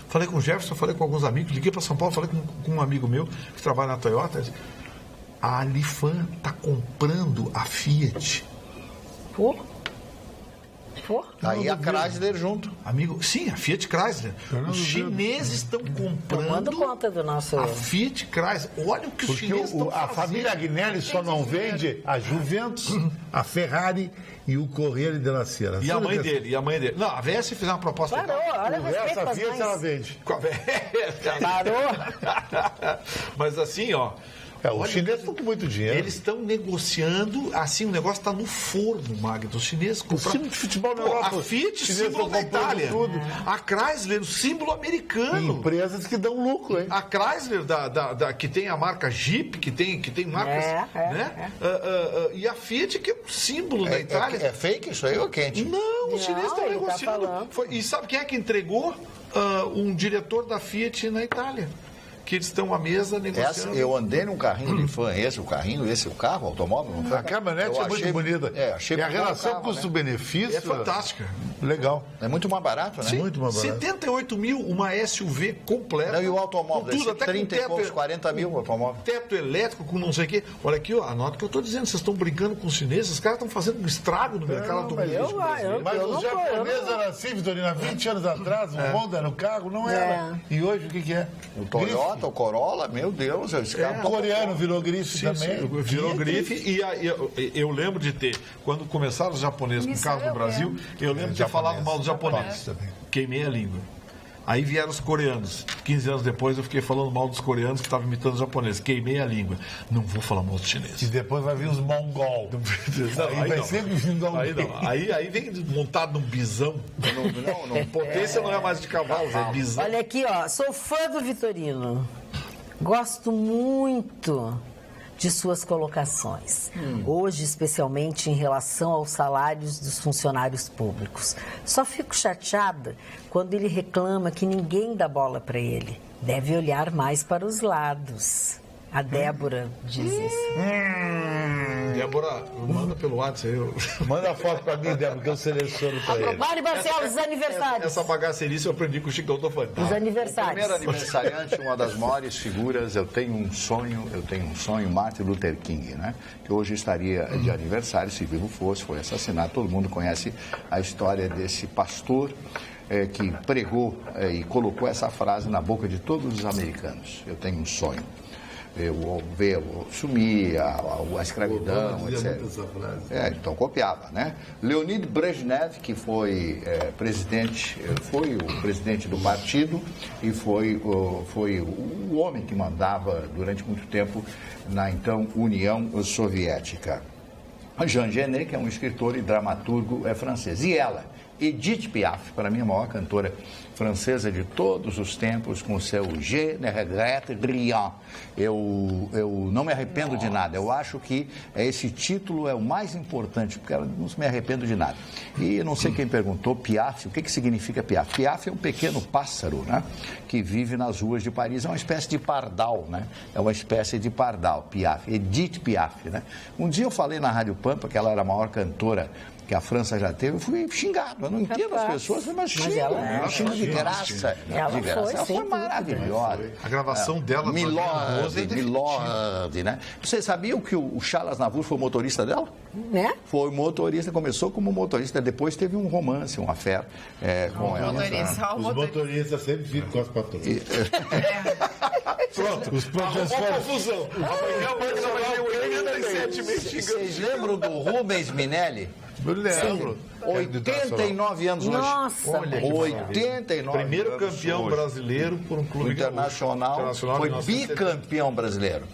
Falei com o Jefferson, falei com alguns amigos, liguei para São Paulo, falei com um amigo meu que trabalha na Toyota. A Lifan está comprando a Fiat. Pô. Aí a Chrysler junto. Amigo, sim, a Fiat Chrysler. Os chineses estão comprando Tomando conta do nosso... a Fiat Chrysler. Olha o que os Porque chineses estão fazendo. a família Agnelli só não vende a Juventus, a Ferrari e o Corriere della Sera. E a mãe dele. Não, a VS fizer uma proposta... Parou, olha O o respeito resto da das Fiat mães. ela vende. Com a VS. Parou. Mas assim, ó... Os chineses estão com muito dinheiro. Eles estão negociando, assim, o negócio está no forno, Magno. Os chineses compraram... time de futebol na Europa, a Fiat, os chineses símbolo estão da comprando Itália. tudo. A Chrysler, o símbolo americano. Empresas que dão lucro, hein? A Chrysler, que tem a marca Jeep, que tem marcas, né? E a Fiat, que é um símbolo da Itália. É fake isso aí ou quente? Não, os chineses estão ele tá negociando. falando. E sabe quem é que entregou? Um diretor da Fiat na Itália. Que eles estão à mesa negociando. Eu andei num carrinho de fã, esse o carro, o automóvel. Não foi? A caminhonete é muito bonita. Achei e a relação carro, custo-benefício É fantástica. Legal. É muito mais barato, né? Sim, Muito mais barato. 78 mil, uma SUV completa. Não, e o automóvel, com tudo, esse até 30 com e poucos, 40 mil o automóvel. Teto elétrico, com não sei o quê. Olha aqui, ó, anota o que eu estou dizendo. Vocês estão brincando com os chineses, os caras estão fazendo um estrago no mercado automobilístico brasileiro. Mas Eu os não japoneses eram assim, Vitorino, há 20 anos atrás, um Honda no carro, não era. E hoje o que é? O Toyota, o Corolla, meu Deus, esse carro O coreano virou grife também. Virou grife e eu lembro de ter, quando começaram os japoneses com carros no Brasil, eu lembro de ter falado mal dos japoneses. Queimei a língua. Aí vieram os coreanos. 15 anos depois eu fiquei falando mal dos coreanos que estavam imitando os japoneses. Queimei a língua. Não vou falar mal dos chineses. E depois vai vir os mongol. Aí vai sempre vindo alguém. Aí vem montado num bisão. Não, potência não é mais de cavalos, é bisão. Olha aqui, ó, sou fã do Vitorino. Gosto muito de suas colocações. Hoje, especialmente em relação aos salários dos funcionários públicos. Só fico chateada quando ele reclama que ninguém dá bola para ele. Deve olhar mais para os lados. A Débora diz isso. Débora, manda pelo WhatsApp. Manda a foto pra mim, Débora, que eu seleciono pra ele. Mari Barcelos, os aniversários. Essa bagacerice eu aprendi com o Chicão Tofani. Os O aniversários. primeiro aniversariante, uma das maiores figuras, eu tenho um sonho, Martin Luther King, né? Que hoje estaria de aniversário, se vivo fosse, foi assassinado. Todo mundo conhece a história desse pastor que pregou e colocou essa frase na boca de todos os americanos. Eu tenho um sonho. Ver sumir a escravidão, etc. Então copiava, né? Leonid Brezhnev, que foi foi o presidente do partido e foi o homem que mandava durante muito tempo na então União Soviética. Jean Genet, que é um escritor e dramaturgo francês. E ela, Edith Piaf, para mim a maior cantora francesa de todos os tempos, com o seu Je ne regrette rien. Eu não me arrependo de nada. Eu acho que esse título é o mais importante, porque ela não me arrependo de nada. E eu não sei quem perguntou, Piaf, o que significa Piaf? Piaf é um pequeno pássaro, né, que vive nas ruas de Paris. É uma espécie de pardal, né? É uma espécie de pardal, Piaf, Edith Piaf, né? Um dia eu falei na Rádio Pampa que ela era a maior cantora que a França já teve, eu fui xingado. Eu não entendo as pessoas, mas xinga de graça. Ela foi maravilhosa. A gravação dela... Milord, né? Vocês sabiam que o Charles Aznavour foi o motorista dela? Né? Foi motorista, começou como motorista, depois teve um romance, uma fé com ela. Os motoristas sempre ficam com as patroas. Pronto, os professores... confusão. Vocês lembram do Rubens Minelli? Eu lembro. 89 anos hoje. Nossa, olha que 89 primeiro anos campeão hoje. brasileiro por um clube Internacional foi bicampeão brasileiro.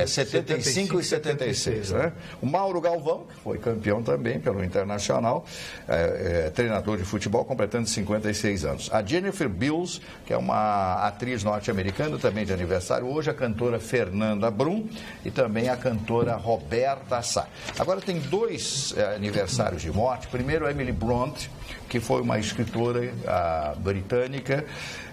75 e 76. Né? O Mauro Galvão, que foi campeão também pelo Internacional, treinador de futebol, completando 56 anos. A Jennifer Beals, que é uma atriz norte-americana, também de aniversário hoje, a cantora Fernanda Brum e também a cantora Roberta Sá. Agora tem 2 aniversários de morte. Primeiro, Emily Blunt, que foi uma escritora britânica,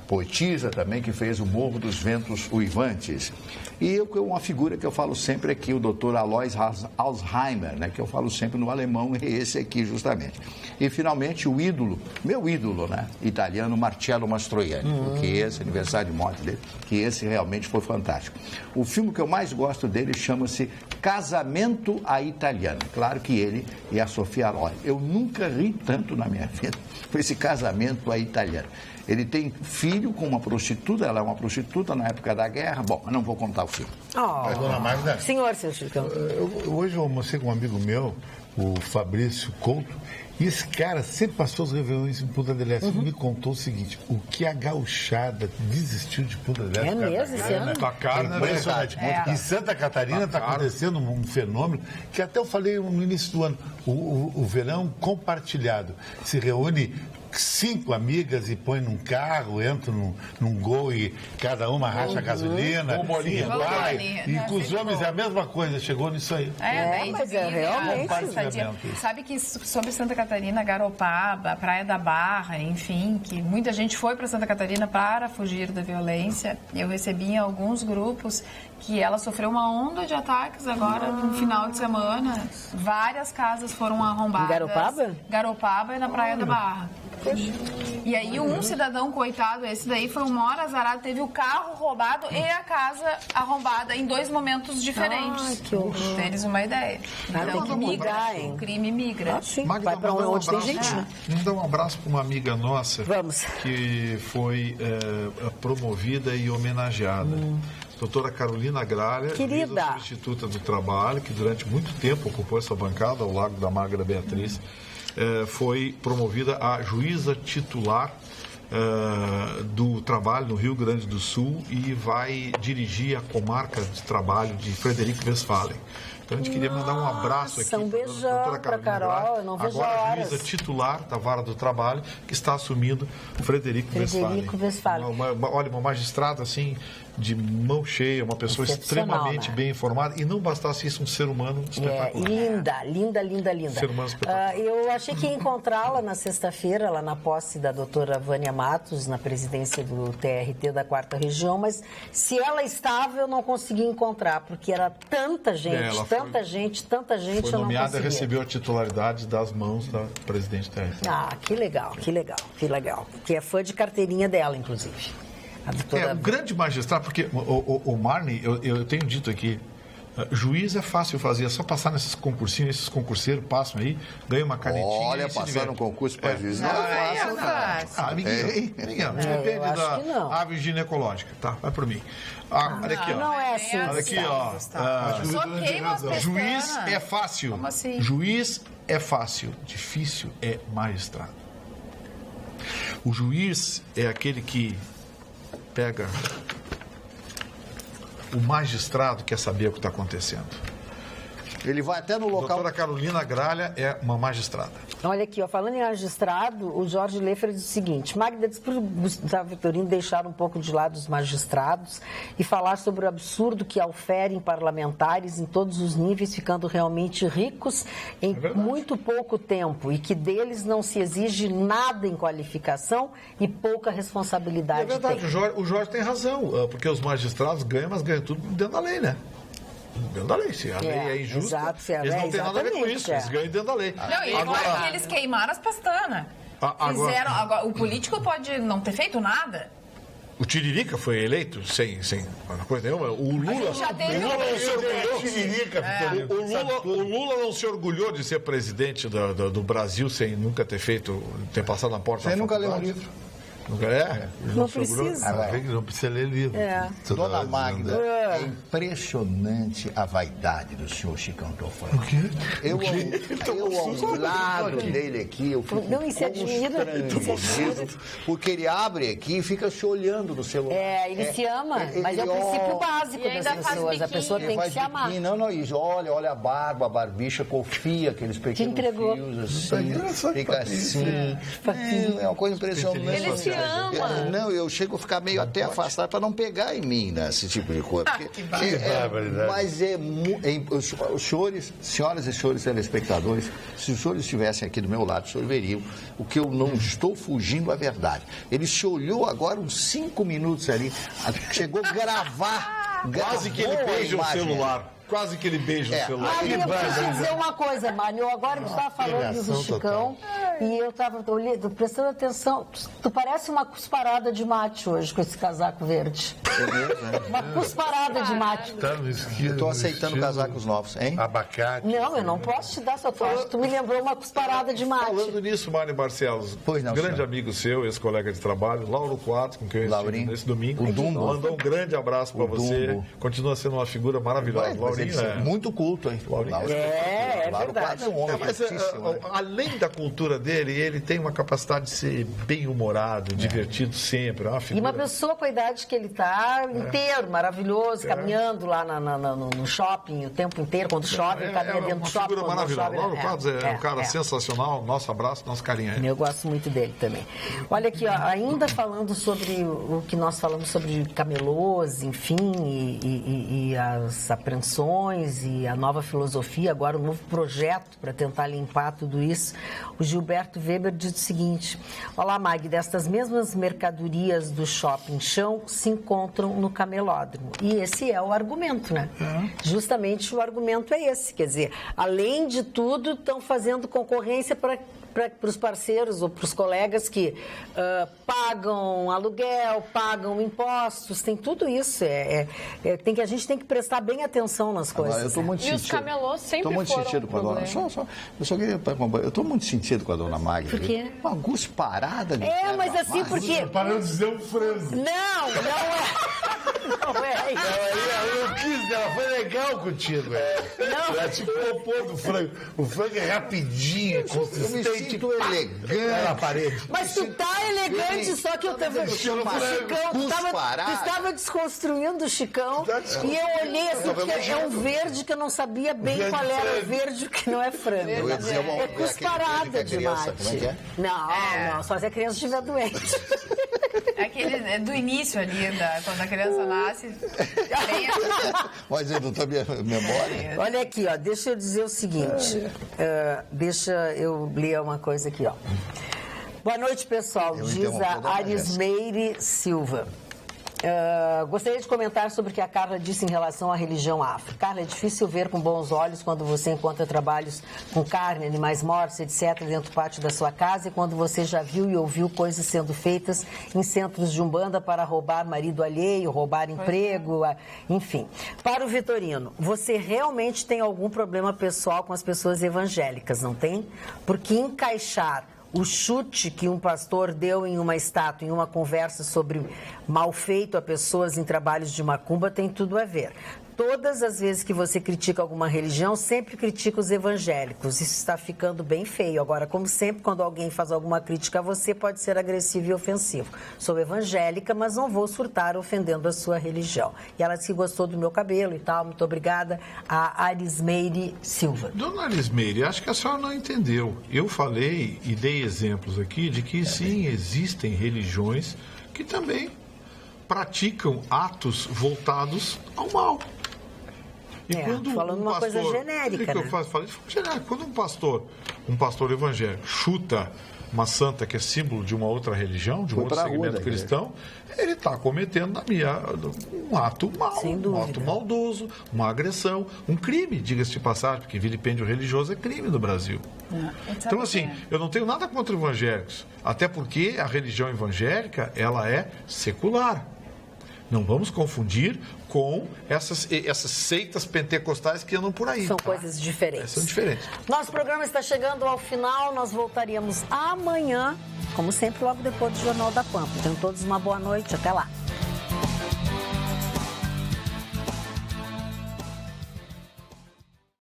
poetisa também, que fez o Morro dos Ventos Uivantes. E uma figura que eu falo sempre aqui, o Dr. Alois Alzheimer, né, que eu falo sempre no alemão, é esse aqui justamente. E finalmente o ídolo, meu ídolo, né, italiano, Marcello Mastroianni, porque esse aniversário de morte dele, que esse realmente foi fantástico. O filme que eu mais gosto dele chama-se Casamento à Italiana. Claro que ele e a Sofia Loren. Eu nunca ri tanto na minha vida com esse Casamento à Italiana. Ele tem filho com uma prostituta, ela é uma prostituta na época da guerra. Bom, eu não vou contar o filme. Dona Magda, Senhor, seu Chicão. hoje eu almocei com um amigo meu, o Fabrício Couto, e esse cara sempre passou os réveillões em Punta del Este. Me contou o seguinte, o que a gauchada desistiu de Punta del Este. É mesmo, esse ano? Tá caro, né? Impressionante. Em Santa Catarina está acontecendo um fenômeno que até eu falei no início do ano, o verão compartilhado. Se reúne 5 amigas e põe num carro, entra num Gol e cada uma racha a gasolina. E vai. E com os homens é a mesma coisa, chegou nisso aí. Mas realmente. Sabe que sobre Santa Catarina, Garopaba, Praia da Barra, enfim, que muita gente foi para Santa Catarina para fugir da violência. Eu recebi em alguns grupos que ela sofreu uma onda de ataques agora no final de semana. Várias casas foram arrombadas. Em Garopaba? Garopaba e na Praia da Barra. E aí um cidadão, coitado, esse daí foi uma hora azarado, teve o carro roubado e a casa arrombada em 2 momentos diferentes. Ai, que horror. Deles uma ideia. Tem que migrar, hein? O crime migra. Sim, Magda, vai para onde tem gente, né? Vamos dar um abraço para uma amiga nossa. Vamos. Que foi promovida e homenageada. Doutora Carolina Gralha, querida substituta do trabalho, que durante muito tempo ocupou essa bancada ao lado da Magra Beatriz. Foi promovida a juíza titular do trabalho no Rio Grande do Sul e vai dirigir a comarca de trabalho de Frederico Westphalen. Então a gente queria mandar um abraço aqui um beijão para Carol, eu não vejo agora a juíza titular da Vara do Trabalho, que está assumindo o Frederico Westphalen. Olha, uma magistrada assim, de mão cheia, uma pessoa extremamente bem informada, e não bastasse isso, um ser humano espetacular. Linda. Ser humano espetacular. Eu achei que ia encontrá-la na sexta-feira, lá na posse da doutora Vânia Matos, na presidência do TRT da 4ª Região, mas se ela estava, eu não consegui encontrar, porque era tanta gente, foi eu não nomeada e conseguia. recebeu a titularidade das mãos da presidente do TRT. Que legal. Que é fã de carteirinha dela, inclusive. O grande magistrado, porque o Marne, eu tenho dito aqui, juiz é fácil fazer, é só passar nesses concursinhos, esses concurseiros passam aí, ganha uma canetinha. Olha, passar no concurso para juiz não é fácil. Amiguinho, depende da ave ginecológica, tá? Vai por mim. Olha aqui, ó. Não é assim. Olha aqui, ó. Juiz é fácil. Como assim? Juiz é fácil, difícil é magistrado. O juiz é aquele que pega o magistrado, quer saber o que está acontecendo. Ele vai até no local... A doutora Carolina Gralha é uma magistrada. Olha aqui, ó, falando em magistrado, o Jorge Leffer diz o seguinte: Magda diz para o Gustavo Vitorino deixar um pouco de lado os magistrados e falar sobre o absurdo que auferem parlamentares em todos os níveis, ficando realmente ricos em muito pouco tempo e que deles não se exige nada em qualificação e pouca responsabilidade. É verdade, tem. o Jorge tem razão, porque os magistrados ganham, mas ganham tudo dentro da lei, né? Dentro da lei. Se a lei é injusta, exato, eles não têm nada a ver com isso. Eles ganham dentro da lei. Não, e agora que eles queimaram as pestanas. Agora, o político pode não ter feito nada. O Tiririca foi eleito sem coisa nenhuma. O Lula não se orgulhou de ser presidente do Brasil sem nunca ter passado na porta. Você nunca leu um livro. Nunca é? Não precisa. Não precisa ler livro. Dona Magda, é impressionante a vaidade do senhor Chicão Tofani. O quê? Eu ao lado dele aqui, eu fico constrangido, porque ele abre aqui e fica se olhando no celular. Ele se ama, mas é o princípio básico das pessoas. A pessoa tem que se amar. Não, isso. Olha a barba, a barbicha, confia aqueles pequenos fios assim, fica assim. É uma coisa impressionante. Ele se ama. Não, eu chego a ficar meio até afastado para não pegar em mim, né, esse tipo de coisa. Mas os senhores, senhoras e senhores telespectadores, se os senhores estivessem aqui do meu lado, os senhores veriam o que eu não estou fugindo à verdade. Ele se olhou agora uns 5 minutos ali, chegou a gravar. Quase que ele beija o celular. Quase que ele beija o celular. Mas eu preciso dizer uma coisa, Mário. Agora tu estava falando do Chicão e eu estava prestando atenção. Tu parece uma cusparada de mate hoje com esse casaco verde. É mesmo, Uma cusparada de mate. Eu estou aceitando casacos novos, hein? Abacate. Não, eu não posso te dar essa tocha. Tu me lembrou uma cusparada de mate. Falando nisso, Mário Barcelos, grande senhor. amigo seu, ex-colega de trabalho, Lauro Quadros, com quem eu estive nesse domingo. O Dumbo. Mandou um grande abraço para você. Dumbo. Continua sendo uma figura maravilhosa. Laurinho muito culto, hein? É verdade. Mas, além da cultura dele, ele tem uma capacidade de ser bem-humorado, divertido sempre. E uma pessoa com a idade que ele está, inteiro, maravilhoso, caminhando lá no shopping o tempo inteiro. Quando chove, ele caminha dentro do shopping. É uma figura maravilhosa. Lauro Quadros é um cara sensacional. Nosso abraço, nosso carinho aí. Eu gosto muito dele também. Olha aqui, ó, ainda falando sobre o que nós falamos sobre camelôs, enfim, e as apreensões e a nova filosofia, agora um novo projeto para tentar limpar tudo isso. O Gilberto Weber diz o seguinte: olá, Mag, destas mesmas mercadorias do shopping chão se encontram no camelódromo. E esse é o argumento, né? Justamente o argumento é esse. Quer dizer, além de tudo, estão fazendo concorrência para os parceiros ou para os colegas que pagam aluguel, pagam impostos, tem tudo isso. A gente tem que prestar bem atenção nas coisas. Eu estou muito sentido. E os camelôs sempre muito foram sentido com a dona. Eu estou muito sentido com a dona Magda. Por quê? Uma gusparada de mas assim, porque... Para eu dizer um frango. Não é isso. Eu quis, ela foi legal contigo. Ela te popou do frango. O frango é rapidinho, é consistente. Eu me sinto elegante. Na parede. Mas tu tá elegante, só que eu tava... Chicão, tu estava desconstruindo o Chicão e eu olhei assim, porque é um verde que eu não sabia bem qual era o verde que não é frango. Eu ia dizer é cusparada de mate. Como é que é? Não, só se a criança estiver doente. Aquele do início ali, quando a criança nasce. Mas eu não estou memória. Olha aqui, ó, deixa eu dizer o seguinte. Deixa eu ler uma coisa aqui, ó. Boa noite, pessoal. Diz a Arismeire Silva. Gostaria de comentar sobre o que a Carla disse em relação à religião afro. Carla, é difícil ver com bons olhos quando você encontra trabalhos com carne, animais mortos, etc., dentro do pátio da sua casa e quando você já viu e ouviu coisas sendo feitas em centros de umbanda para roubar marido alheio, roubar emprego, enfim. Para o Vitorino, você realmente tem algum problema pessoal com as pessoas evangélicas, não tem? Porque encaixar o chute que um pastor deu em uma estátua, em uma conversa sobre mal feito a pessoas em trabalhos de macumba, tem tudo a ver. Todas as vezes que você critica alguma religião, sempre critica os evangélicos. Isso está ficando bem feio. Agora, como sempre, quando alguém faz alguma crítica a você, pode ser agressivo e ofensivo. Sou evangélica, mas não vou surtar ofendendo a sua religião. E ela disse que gostou do meu cabelo e tal. Muito obrigada. A Arismeire Silva. Dona Arismeire, acho que a senhora não entendeu. Eu falei e dei exemplos aqui de que sim, existem religiões que também praticam atos voltados ao mal. E quando falando uma coisa genérica, né? Quando um pastor evangélico chuta uma santa que é símbolo de uma outra religião, de um outro segmento cristão, ele está cometendo um ato mau, um ato maldoso, uma agressão, um crime, diga-se de passagem, porque vilipêndio religioso é crime no Brasil. Então, assim, eu não tenho nada contra evangélicos, até porque a religião evangélica, ela é secular. Não vamos confundir com essas seitas pentecostais que andam por aí. São coisas diferentes. São diferentes. Nosso programa está chegando ao final. Nós voltaríamos amanhã, como sempre, logo depois do Jornal da Pampa. Tenham todos uma boa noite. Até lá.